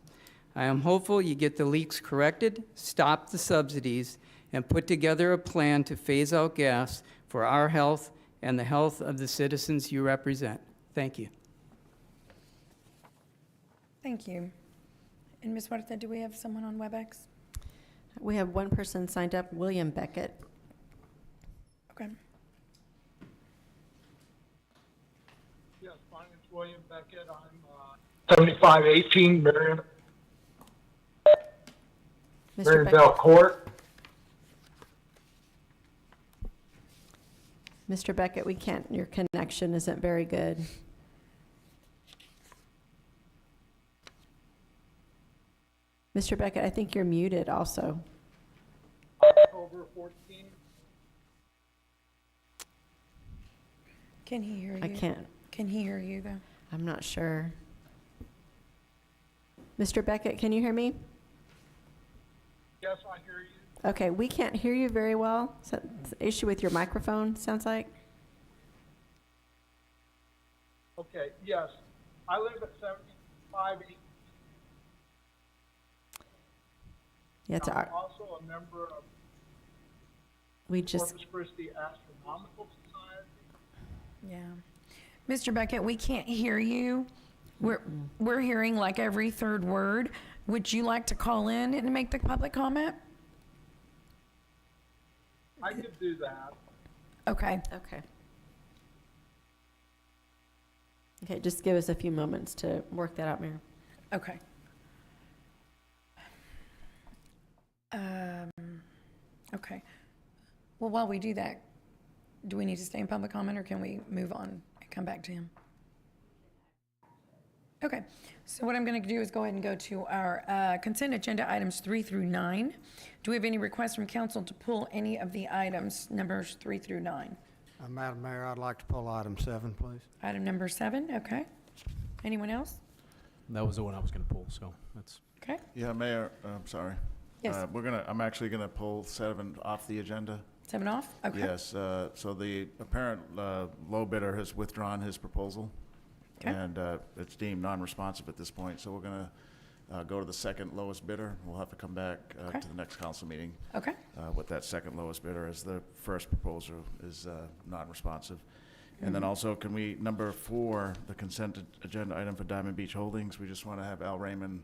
I am hopeful you get the leaks corrected, stop the subsidies, and put together a plan to phase out gas for our health and the health of the citizens you represent. Thank you. Thank you. And Ms. Huerta, do we have someone on WebEx? We have one person signed up, William Beckett. Okay. Yes, my name is William Beckett. I'm 7518 Marionville Court. Mr. Beckett, we can't, your connection isn't very good. Mr. Beckett, I think you're muted also. October 14. Can he hear you? I can't. Can he hear you, though? I'm not sure. Mr. Beckett, can you hear me? Yes, I hear you. Okay, we can't hear you very well. So it's an issue with your microphone, sounds like. Okay, yes. I live at 7518. Yeah, it's I'm also a member of Corpus Christi Astronomical Society. Yeah. Mr. Beckett, we can't hear you. We're hearing like every third word. Would you like to call in and make the public comment? I could do that. Okay. Okay. Okay, just give us a few moments to work that out, Mayor. Okay. Okay. Well, while we do that, do we need to stay in public comment, or can we move on and come back to him? Okay. So what I'm going to do is go ahead and go to our consent agenda items 3 through 9. Do we have any requests from council to pull any of the items, numbers 3 through 9? Madam Mayor, I'd like to pull item 7, please. Item number 7, okay. Anyone else? That was the one I was going to pull, so that's. Okay. Yeah, Mayor, I'm sorry. Yes. I'm actually gonna pull 7 off the agenda. 7 off? Okay. Yes, so the apparent low bidder has withdrawn his proposal. Okay. And it's deemed non-responsive at this point, so we're gonna go to the second lowest bidder. We'll have to come back Okay. to the next council meeting. Okay. With that second lowest bidder, as the first proposal is non-responsive. And then also, can we, number 4, the consent agenda item for Diamond Beach Holdings, we just want to have Al Raymond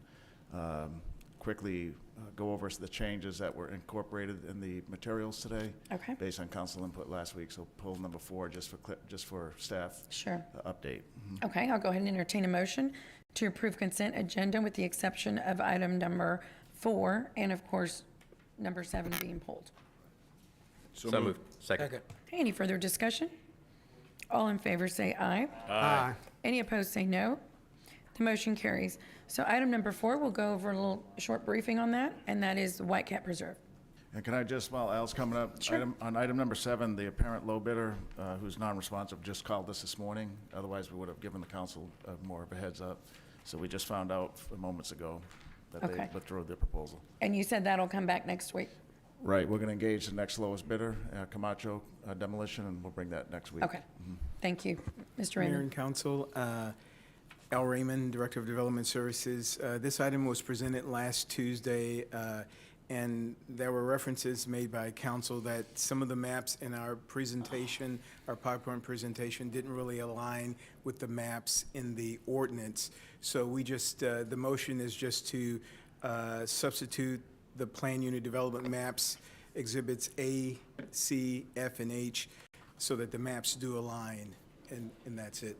quickly go over the changes that were incorporated in the materials today. Okay. Based on council input last week, so pull number 4 just for staff. Sure. Update. Mhm. Okay, I'll go ahead and entertain a motion to approve consent agenda with the exception of item number 4 and of course, number 7 being pulled. So moved. Second. Okay, any further discussion? All in favor say aye. Aye. Any opposed say no. The motion carries. So item number 4, we'll go over a little short briefing on that, and that is the White Cat Preserve. And can I just, while Al's coming up, Sure. on item number 7, the apparent low bidder, who's non-responsive, just called us this morning. Otherwise, we would have given the council more of a heads up. So we just found out moments ago that they Okay. withdrew their proposal. And you said that'll come back next week? Right, we're gonna engage the next lowest bidder, Camacho Demolition, and we'll bring that next week. Okay, thank you. Mr. Mayor Raymond? and Council, Al Raymond, Director of Development Services. This item was presented last Tuesday, and there were references made by council that some of the maps in our presentation, our PowerPoint presentation, didn't really align with the maps in the ordinance. So we just, the motion is just to substitute the plan unit development maps, exhibits A, C, F, and H, so that the maps do align, and that's it.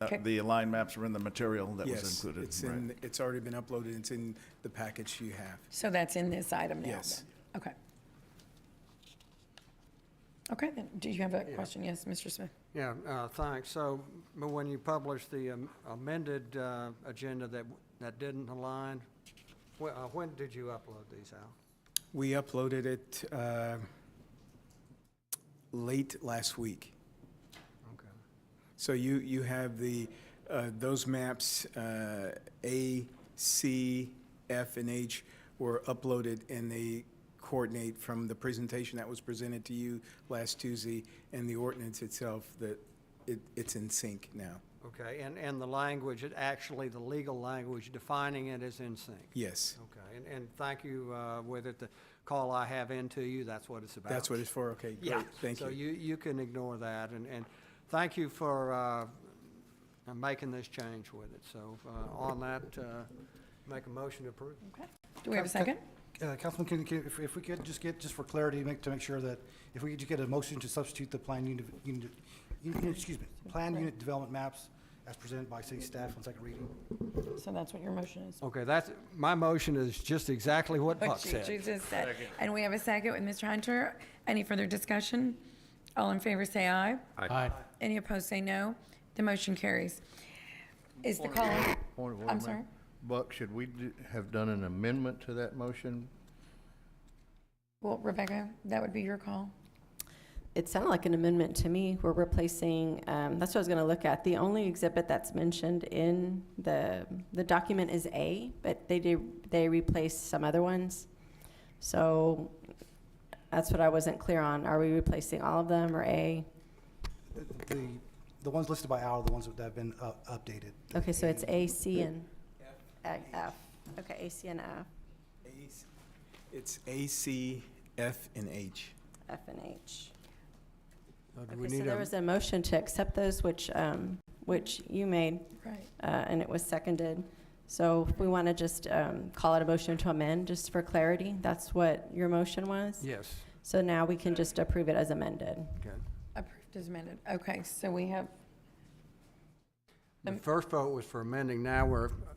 The line maps are in the material that was Yes, included. it's right. in, it's already been uploaded, it's in the package you have. So that's in this item now? Yes. then? Okay. Okay, then, do you have a question? Yes, Mr. Smith? Yeah, thanks. So, but when you published the amended agenda that didn't align, when did you upload these out? We uploaded it late last week. Okay. So you have those maps, A, C, F, and H were uploaded, and they coordinate from the presentation that was presented to you last Tuesday and the ordinance itself, that it's in sync now. Okay, and the language, actually the legal language defining it is in sync? Yes. Okay, and thank you, with it, the call I have into you, that's what it's about. That's what it's for? Okay, great. Yeah. Thank you. So you can ignore that, and thank you for making this change with it. So on that, make a motion to approve. Okay. Do we have a second? Councilman, if we could just get, just for clarity, to make sure that, if we could just get a motion to substitute the plan unit development maps as presented by city staff on second reading. So that's what your motion is? Okay, my motion is just exactly what Buck She said. just said. And we have a second with Mr. Hunter. Any further discussion? All in favor say aye. Aye. Any opposed say no. The motion carries. Is the call? Point of order, I'm Mayor. sorry? Buck, should we have done an amendment to that motion? Well, Rebecca, that would be your call. It sounded like an amendment to me. We're replacing, that's what I was gonna look at. The only exhibit that's mentioned in the document is A, but they replaced some other ones. So that's what I wasn't clear on. Are we replacing all of them or A? The ones listed by hour are the ones that have been updated. Okay, so it's A, C, and F. Okay, A, C, and F. It's A, C, F, and H. F and H. Do we Okay, so need there was a motion to accept those, which you made. Right. And it was seconded. So if we want to just call it a motion to amend, just for clarity, that's what your motion was? Yes. So now we can just approve it as amended. Okay. Approved as amended. Okay, so we have The first vote was for amending. Now we're voting.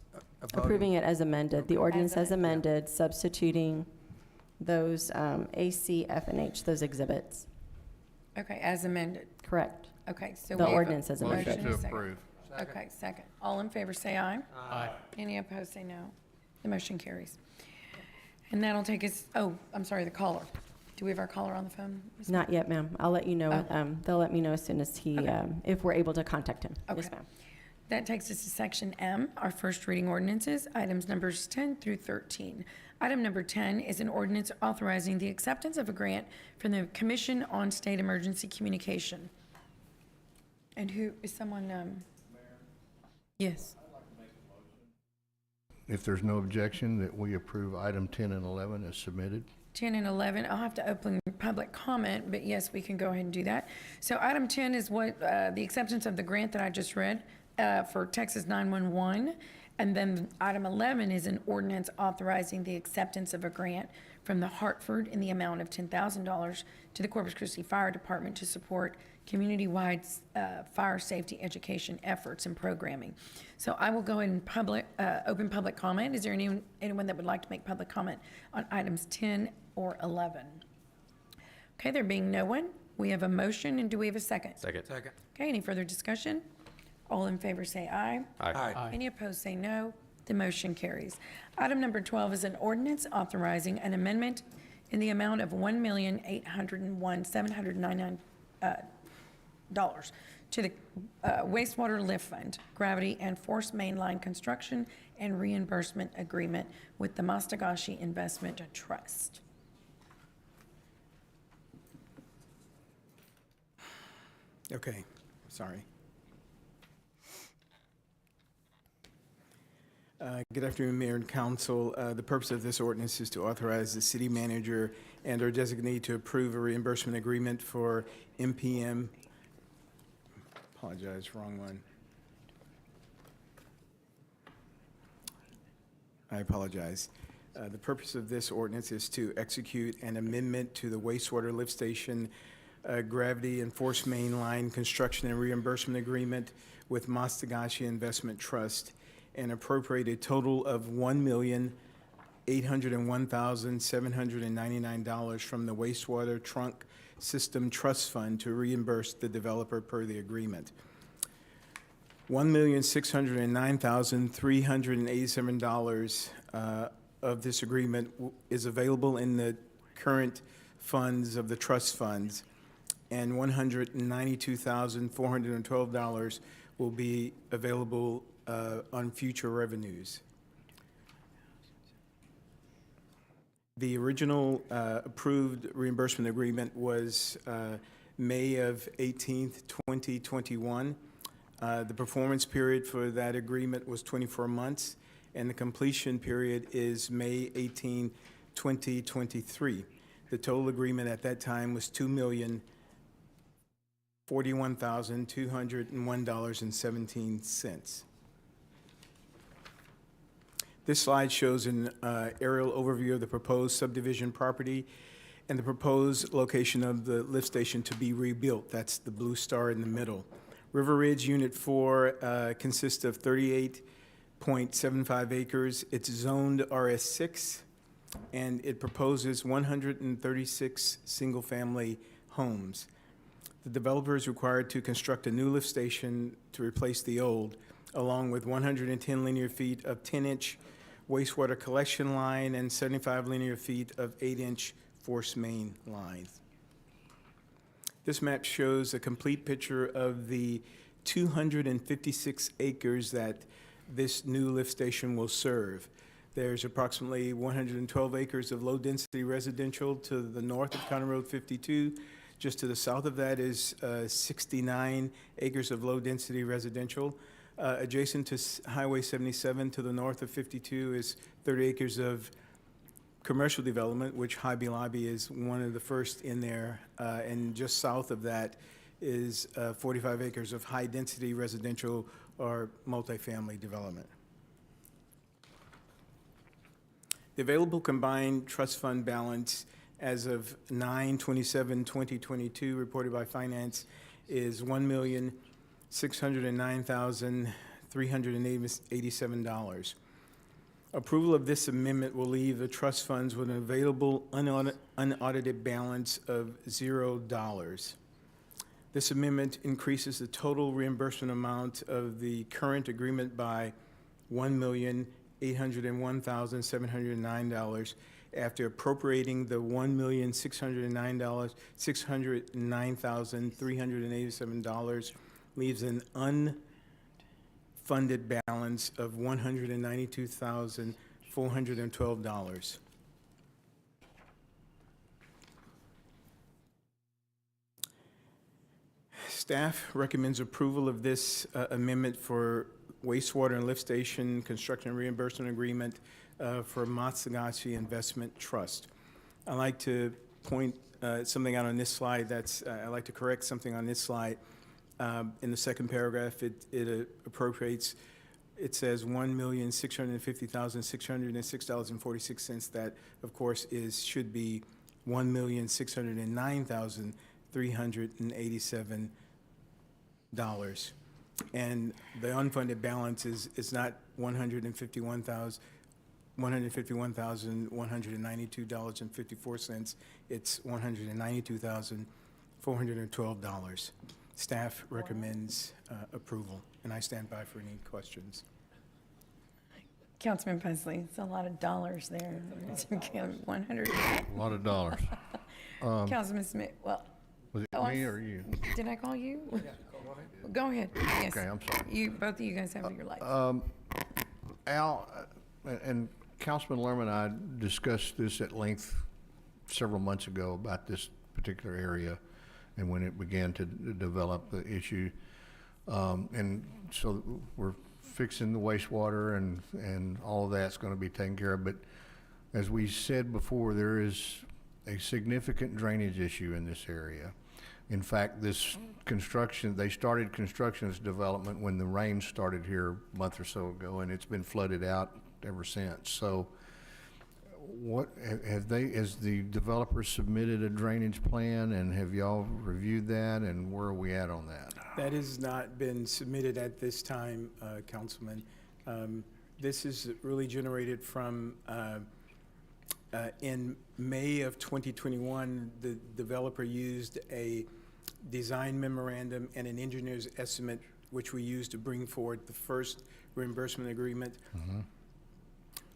Approving it as amended, the ordinance as amended, substituting those A, C, F, and H, those exhibits. Okay, as amended. Correct. Okay, so The we have a ordinance as amended. motion and a Motion to second. approve. Okay, second. All in favor say aye. Aye. Any opposed say no. The motion carries. And that'll take us, I'm sorry, the caller. Do we have our caller on the phone? Ms. Not yet, ma'am. I'll let you know. Oh. They'll let me know as soon as he, if we're able to contact him. Yes, Okay. ma'am. That takes us to section M, our first reading ordinances, items numbers 10 through 13. Item number 10 is an ordinance authorizing the acceptance of a grant from the Commission on State Emergency Communication. And who, is someone, yes. If there's no objection, that we approve item 10 and 11 as submitted. 10 and 11, I'll have to open public comment, but yes, we can go ahead and do that. So item 10 is what, the acceptance of the grant that I just read for Texas 911. And then item 11 is an ordinance authorizing the acceptance of a grant from the Hartford in the amount of $10,000 to the Corpus Christi Fire Department to support community-wide fire safety education efforts and programming. So I will go in open public comment. Is there anyone that would like to make public comment on items 10 or 11? Okay, there being no one, we have a motion, and do we have a second? Second. Okay, any further discussion? All in favor say aye. Aye. Any opposed say no. The motion carries. Item number 12 is an ordinance authorizing an amendment in the amount of $1,801,799 to the wastewater lift fund, gravity and force mainline construction and reimbursement agreement with the Mastagashi Investment Trust. Okay, sorry. Good afternoon, Mayor and Council. The purpose of this ordinance is to authorize the city manager and or designee to approve a reimbursement agreement for MPM. Apologize, wrong one. I apologize. The purpose of this ordinance is to execute an amendment to the wastewater lift station gravity and force main line construction and reimbursement agreement with Mastagashi Investment Trust and appropriate a total of $1,801,799 from the wastewater trunk system trust fund to reimburse the developer per the agreement. $1,609,387 of this agreement is available in the current funds of the trust funds, and $192,412 will be available on future revenues. The original approved reimbursement agreement was May of 18th, 2021. The performance period for that agreement was 24 months, and the completion period is May 18, 2023. The total agreement at that time was $2,041,201.17. This slide shows an aerial overview of the proposed subdivision property and the proposed location of the lift station to be rebuilt. That's the blue star in the middle. River Ridge Unit 4 consists of 38.75 acres. It's zoned RS6, and it proposes 136 single-family homes. The developer is required to construct a new lift station to replace the old, along with 110 linear feet of 10-inch wastewater collection line and 75 linear feet of 8-inch force main lines. This map shows a complete picture of the 256 acres that this new lift station will serve. There's approximately 112 acres of low-density residential to the north of County Road 52. Just to the south of that is 69 acres of low-density residential. Adjacent to Highway 77 to the north of 52 is 30 acres of commercial development, which Hobby Lobby is one of the first in there. And just south of that is 45 acres of high-density residential or multifamily development. The available combined trust fund balance as of 9/27/2022, reported by Finance, is $1,609,387. Approval of this amendment will leave the trust funds with an available unaudited balance of $0. This amendment increases the total reimbursement amount of the current agreement by $1,801,709 after appropriating the $1,609,387, leaves an unfunded balance of $192,412. Staff recommends approval of this amendment for wastewater and lift station construction reimbursement agreement for Mastagashi Investment Trust. I'd like to point something out on this slide. I'd like to correct something on this slide. In the second paragraph, it appropriates, it says $1,650,606.46. That, of course, should be $1,609,387. And the unfunded balance is not $151,192.54. It's $192,412. Staff recommends approval, and I stand by for any questions. Councilman Pusley, it's a lot of dollars there. 100. A lot of dollars. Councilman Smith, well. Was it me or you? Did I call you? Yeah, go ahead. Yes. Okay, I'm sorry. Both of you guys have your lights. Al, and Councilman Lerman and I discussed this at length several months ago about this particular area and when it began to develop the issue. And so we're fixing the wastewater and all of that's going to be taken care of. But as we said before, there is a significant drainage issue in this area. In fact, this construction, they started construction as development when the rain started here a month or so ago, and it's been flooded out ever since. So What, has the developer submitted a drainage plan, and have y'all reviewed that, and where are we at on that? That has not been submitted at this time, Councilman. This is really generated from, in May of 2021, the developer used a design memorandum and an engineer's estimate, which we used to bring forward the first reimbursement agreement.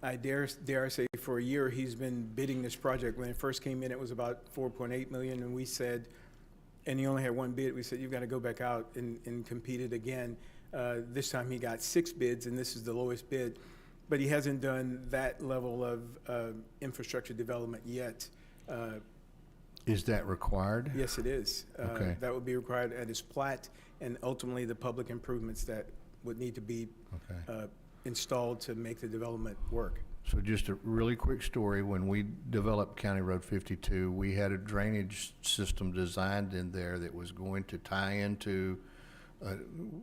I dare say for a year, he's been bidding this project. When it first came in, it was about 4.8 million, and we said, and he only had one bid, we said, you've got to go back out and compete it again. This time he got 6 bids, and this is the lowest bid. But he hasn't done that level of infrastructure development yet. Is that required? Yes, it is. Okay. That would be required at his plat, and ultimately the public improvements that would need to be installed to make the development work. So just a really quick story. When we developed County Road 52, we had a drainage system designed in there that was going to tie into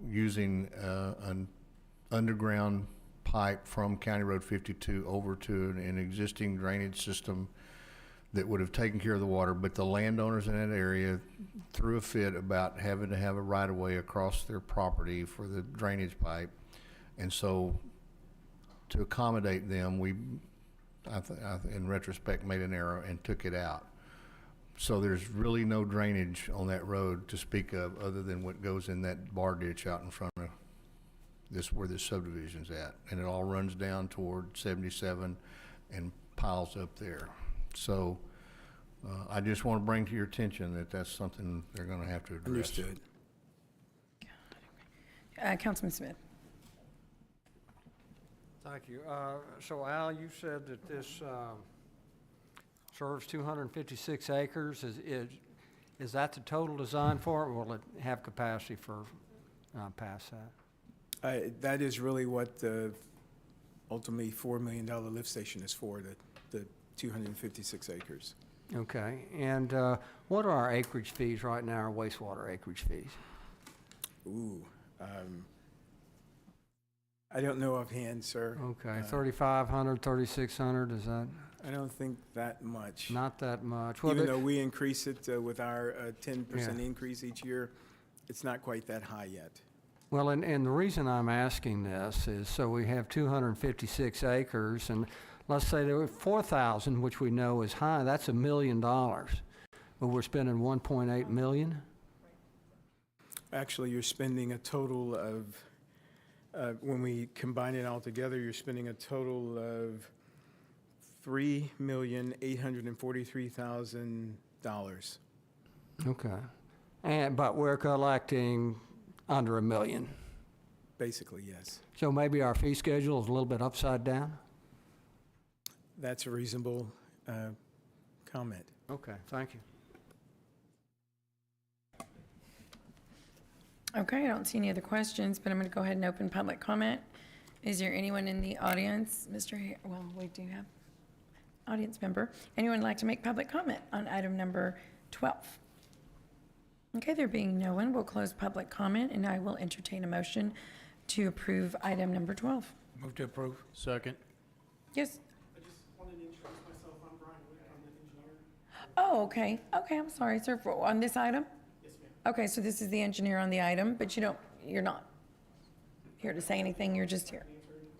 using an underground pipe from County Road 52 over to an existing drainage system that would have taken care of the water, but the landowners in that area threw a fit about having to have a right-of-way across their property for the drainage pipe. And so to accommodate them, we, in retrospect, made an error and took it out. So there's really no drainage on that road to speak of other than what goes in that bar ditch out in front of this, where this subdivision's at. And it all runs down toward 77 and piles up there. So I just want to bring to your attention that that's something they're going to have to address. Understood. Councilman Smith. Thank you. So Al, you said that this serves 256 acres. Is that the total design for it, or will it have capacity for past that? That is really what the ultimately $4 million lift station is for, the 256 acres. Okay. And what are our acreage fees right now, our wastewater acreage fees? Ooh. I don't know offhand, sir. Okay, 3,500, 3,600, is that? I don't think that much. Not that much. Even though we increase it with our 10% increase each year, it's not quite that high yet. Well, and the reason I'm asking this is so we have 256 acres, and let's say there were 4,000, which we know is high, that's $1 million. But we're spending 1.8 million? Actually, you're spending a total of, when we combine it all together, you're spending a total of $3,843,000. Okay. But we're collecting under $1 million. Basically, yes. So maybe our fee schedule is a little bit upside down? That's a reasonable comment. Okay, thank you. Okay, I don't see any other questions, but I'm going to go ahead and open public comment. Is there anyone in the audience, well, we do have audience member. Anyone like to make public comment on item number 12? Okay, there being no one, we'll close public comment, and I will entertain a motion to approve item number 12. Move to approve. Second. Yes? I just wanted to introduce myself. I'm Brian Wick. I'm the engineer. Oh, okay. Okay, I'm sorry, sir. On this item? Yes, ma'am. Okay, so this is the engineer on the item, but you're not here to say anything, you're just here.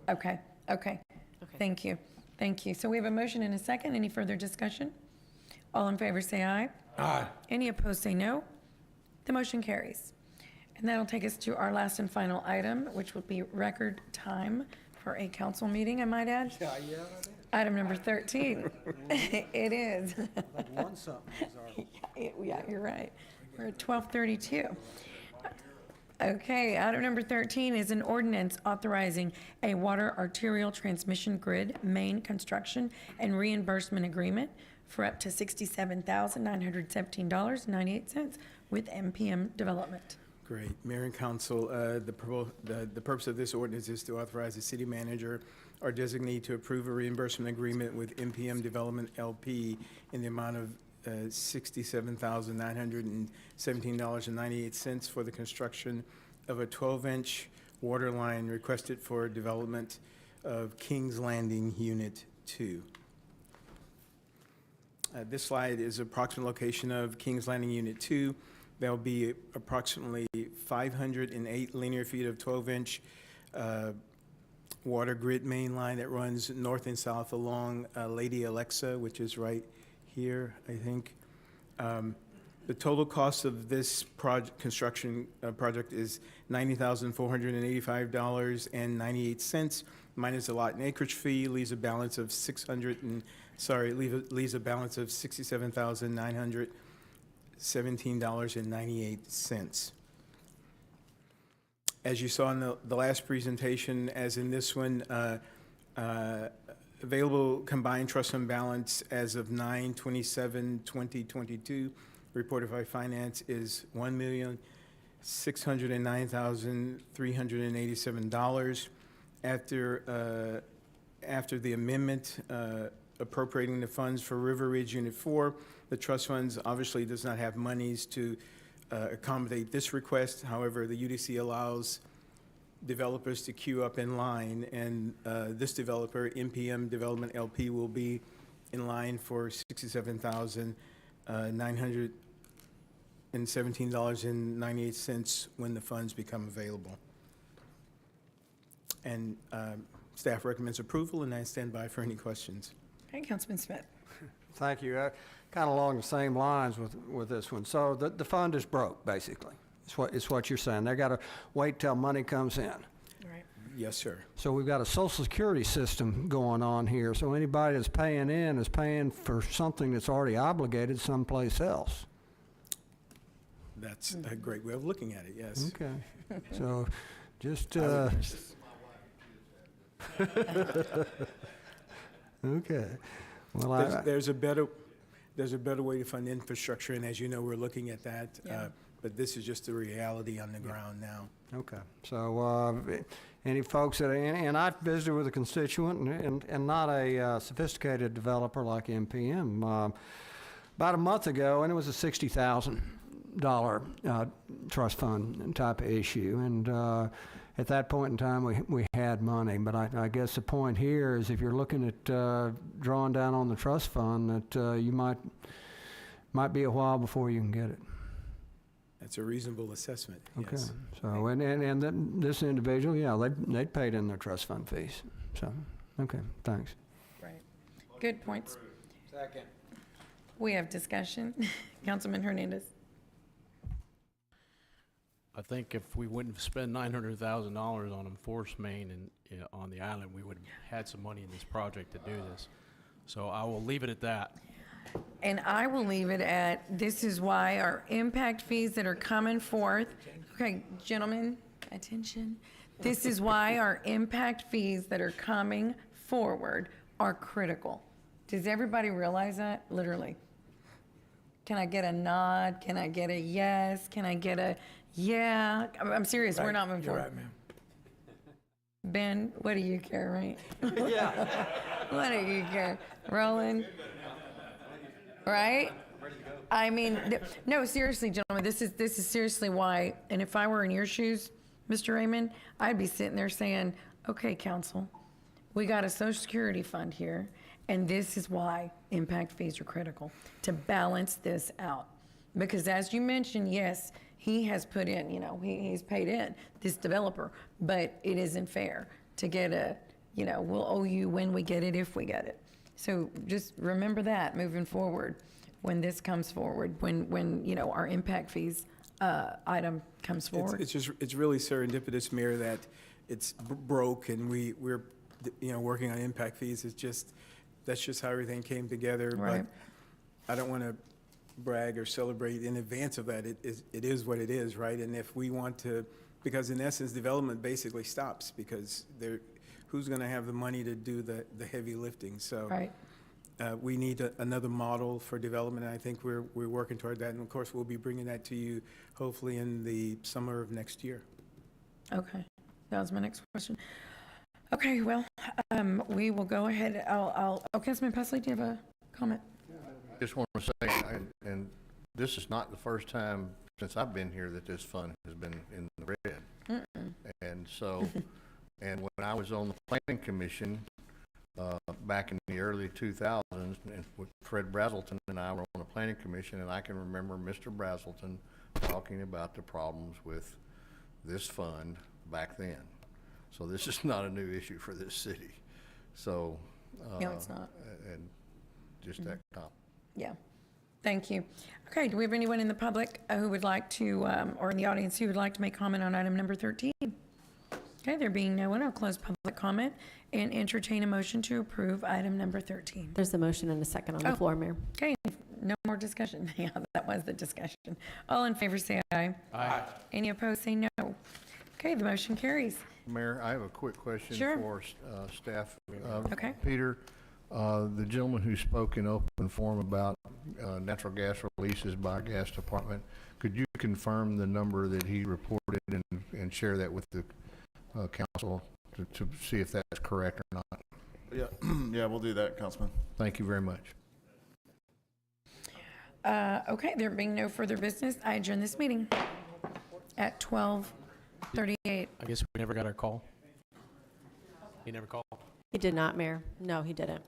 Okay. Thank you. Thank you. So we have a motion and a second. Any further discussion? All in favor say aye. Aye. Any opposed say no. The motion carries. And that'll take us to our last and final item, which will be record time for a council meeting, I might add. Yeah. Item number 13. It is. Like one something is our... Yeah, you're right. We're at 12:32. Okay, item number 13 is an ordinance authorizing a water arterial transmission grid main construction and reimbursement agreement for up to $67,917.98 with MPM Development. Great. Mayor and Council, the purpose of this ordinance is to authorize the city manager or designee to approve a reimbursement agreement with MPM Development LP in the amount of $67,917.98 for the construction of a 12-inch water line requested for development of Kings Landing Unit 2. This slide is approximate location of Kings Landing Unit 2. There'll be approximately 508 linear feet of 12-inch water grid main line that runs north and south along Lady Alexa, which is right here, I think. The total cost of this construction project is $90,485.98 minus the lot and acreage fee, leaves a balance of $67,917.98. As you saw in the last presentation, as in this one, available combined trust fund balance as of 9/27/2022 reported by finance is $1,609,387. After the amendment appropriating the funds for River Ridge Unit 4, the trust funds obviously does not have monies to accommodate this request. However, the UDC allows developers to queue up in line, and this developer, MPM Development LP, will be in line for $67,917.98 when the funds become available. And staff recommends approval, and I stand by for any questions. Okay, Councilman Smith. Thank you. Kind of along the same lines with this one. So the fund is broke, basically. It's what you're saying. They got to wait till money comes in. Right. Yes, sir. So we've got a Social Security system going on here. So anybody that's paying in is paying for something that's already obligated someplace else. That's a great way of looking at it, yes. Okay. So just, okay. Well, there's a better way to fund infrastructure, and as you know, we're looking at that. Yeah. But this is just the reality on the ground now. Okay. So any folks that, and I visited with a constituent and not a sophisticated developer like MPM about a month ago, and it was a $60,000 trust fund type of issue. And at that point in time, we had money. But I guess the point here is if you're looking at drawing down on the trust fund, that you might be a while before you can get it. That's a reasonable assessment, Okay. yes. So, and this individual, yeah, they paid in their trust fund fees. So, okay, thanks. Right. Good points. Second. We have discussion. Councilman Hernandez. I think if we wouldn't spend $900,000 on a force main and on the island, we would have had some money in this project to do this. So I will leave it at that. And I will leave it at, this is why our impact fees that are coming forth, okay, gentlemen, attention. This is why our impact fees that are coming forward are critical. Does everybody realize that? Literally. Can I get a nod? Can I get a yes? Can I get a yeah? I'm serious, we're not moving forward. You're right, ma'am. Ben, what do you care, right? Yeah. What do you care? Roland? Right? I mean, no, seriously, gentlemen, this is seriously why, and if I were in your shoes, Mr. Raymond, I'd be sitting there saying, okay, council, we got a Social Security fund here, and this is why impact fees are critical, to balance this out. Because as you mentioned, yes, he has put in, he's paid in, this developer, but it isn't fair to get we'll owe you when we get it, if we get it. So just remember that moving forward, when this comes forward, when our impact fees item comes forward. It's really serendipitous, Mayor, that it's broke and we're working on impact fees. That's just how everything came together. Right. But I don't want to brag or celebrate in advance of that. It is what it is, right? And if we want to, because in essence, development basically stops because who's going to have the money to do the heavy lifting? So Right. We need another model for development, and I think we're working toward that. And of course, we'll be bringing that to you hopefully in the summer of next year. Okay, that was my next question. Okay, well, we will go ahead. Councilman Pesley, do you have a comment? Just want to say, and this is not the first time since I've been here that this fund has been in the red. And so, and when I was on the planning commission, back in the early 2000s, and with Fred Brazelton and I were on the planning commission, and I can remember Mr. Brazelton talking about the problems with this fund back then. So this is not a new issue for this city. So. No, it's not. And just that top. Yeah. Thank you. Okay, do we have anyone in the public who would like to, or in the audience who would like to make comment on item number 13? Okay, there being no one, I'll close public comment and entertain a motion to approve item number 13. There's a motion and a second on the floor, Mayor. Okay, no more discussion. Yeah, that was the discussion. All in favor say aye. Aye. Any opposed say no. Okay, the motion carries. Mayor, I have a quick question Sure. for staff. Okay. Peter, the gentleman who spoke in open forum about natural gas releases by our gas department, could you confirm the number that he reported and share that with the council to see if that's correct or not? Yeah, yeah, we'll do that, Councilman. Thank you very much. Okay, there being no further business, I adjourn this meeting at 12:38. I guess we never got our call. He never called. He did not, Mayor. No, he didn't.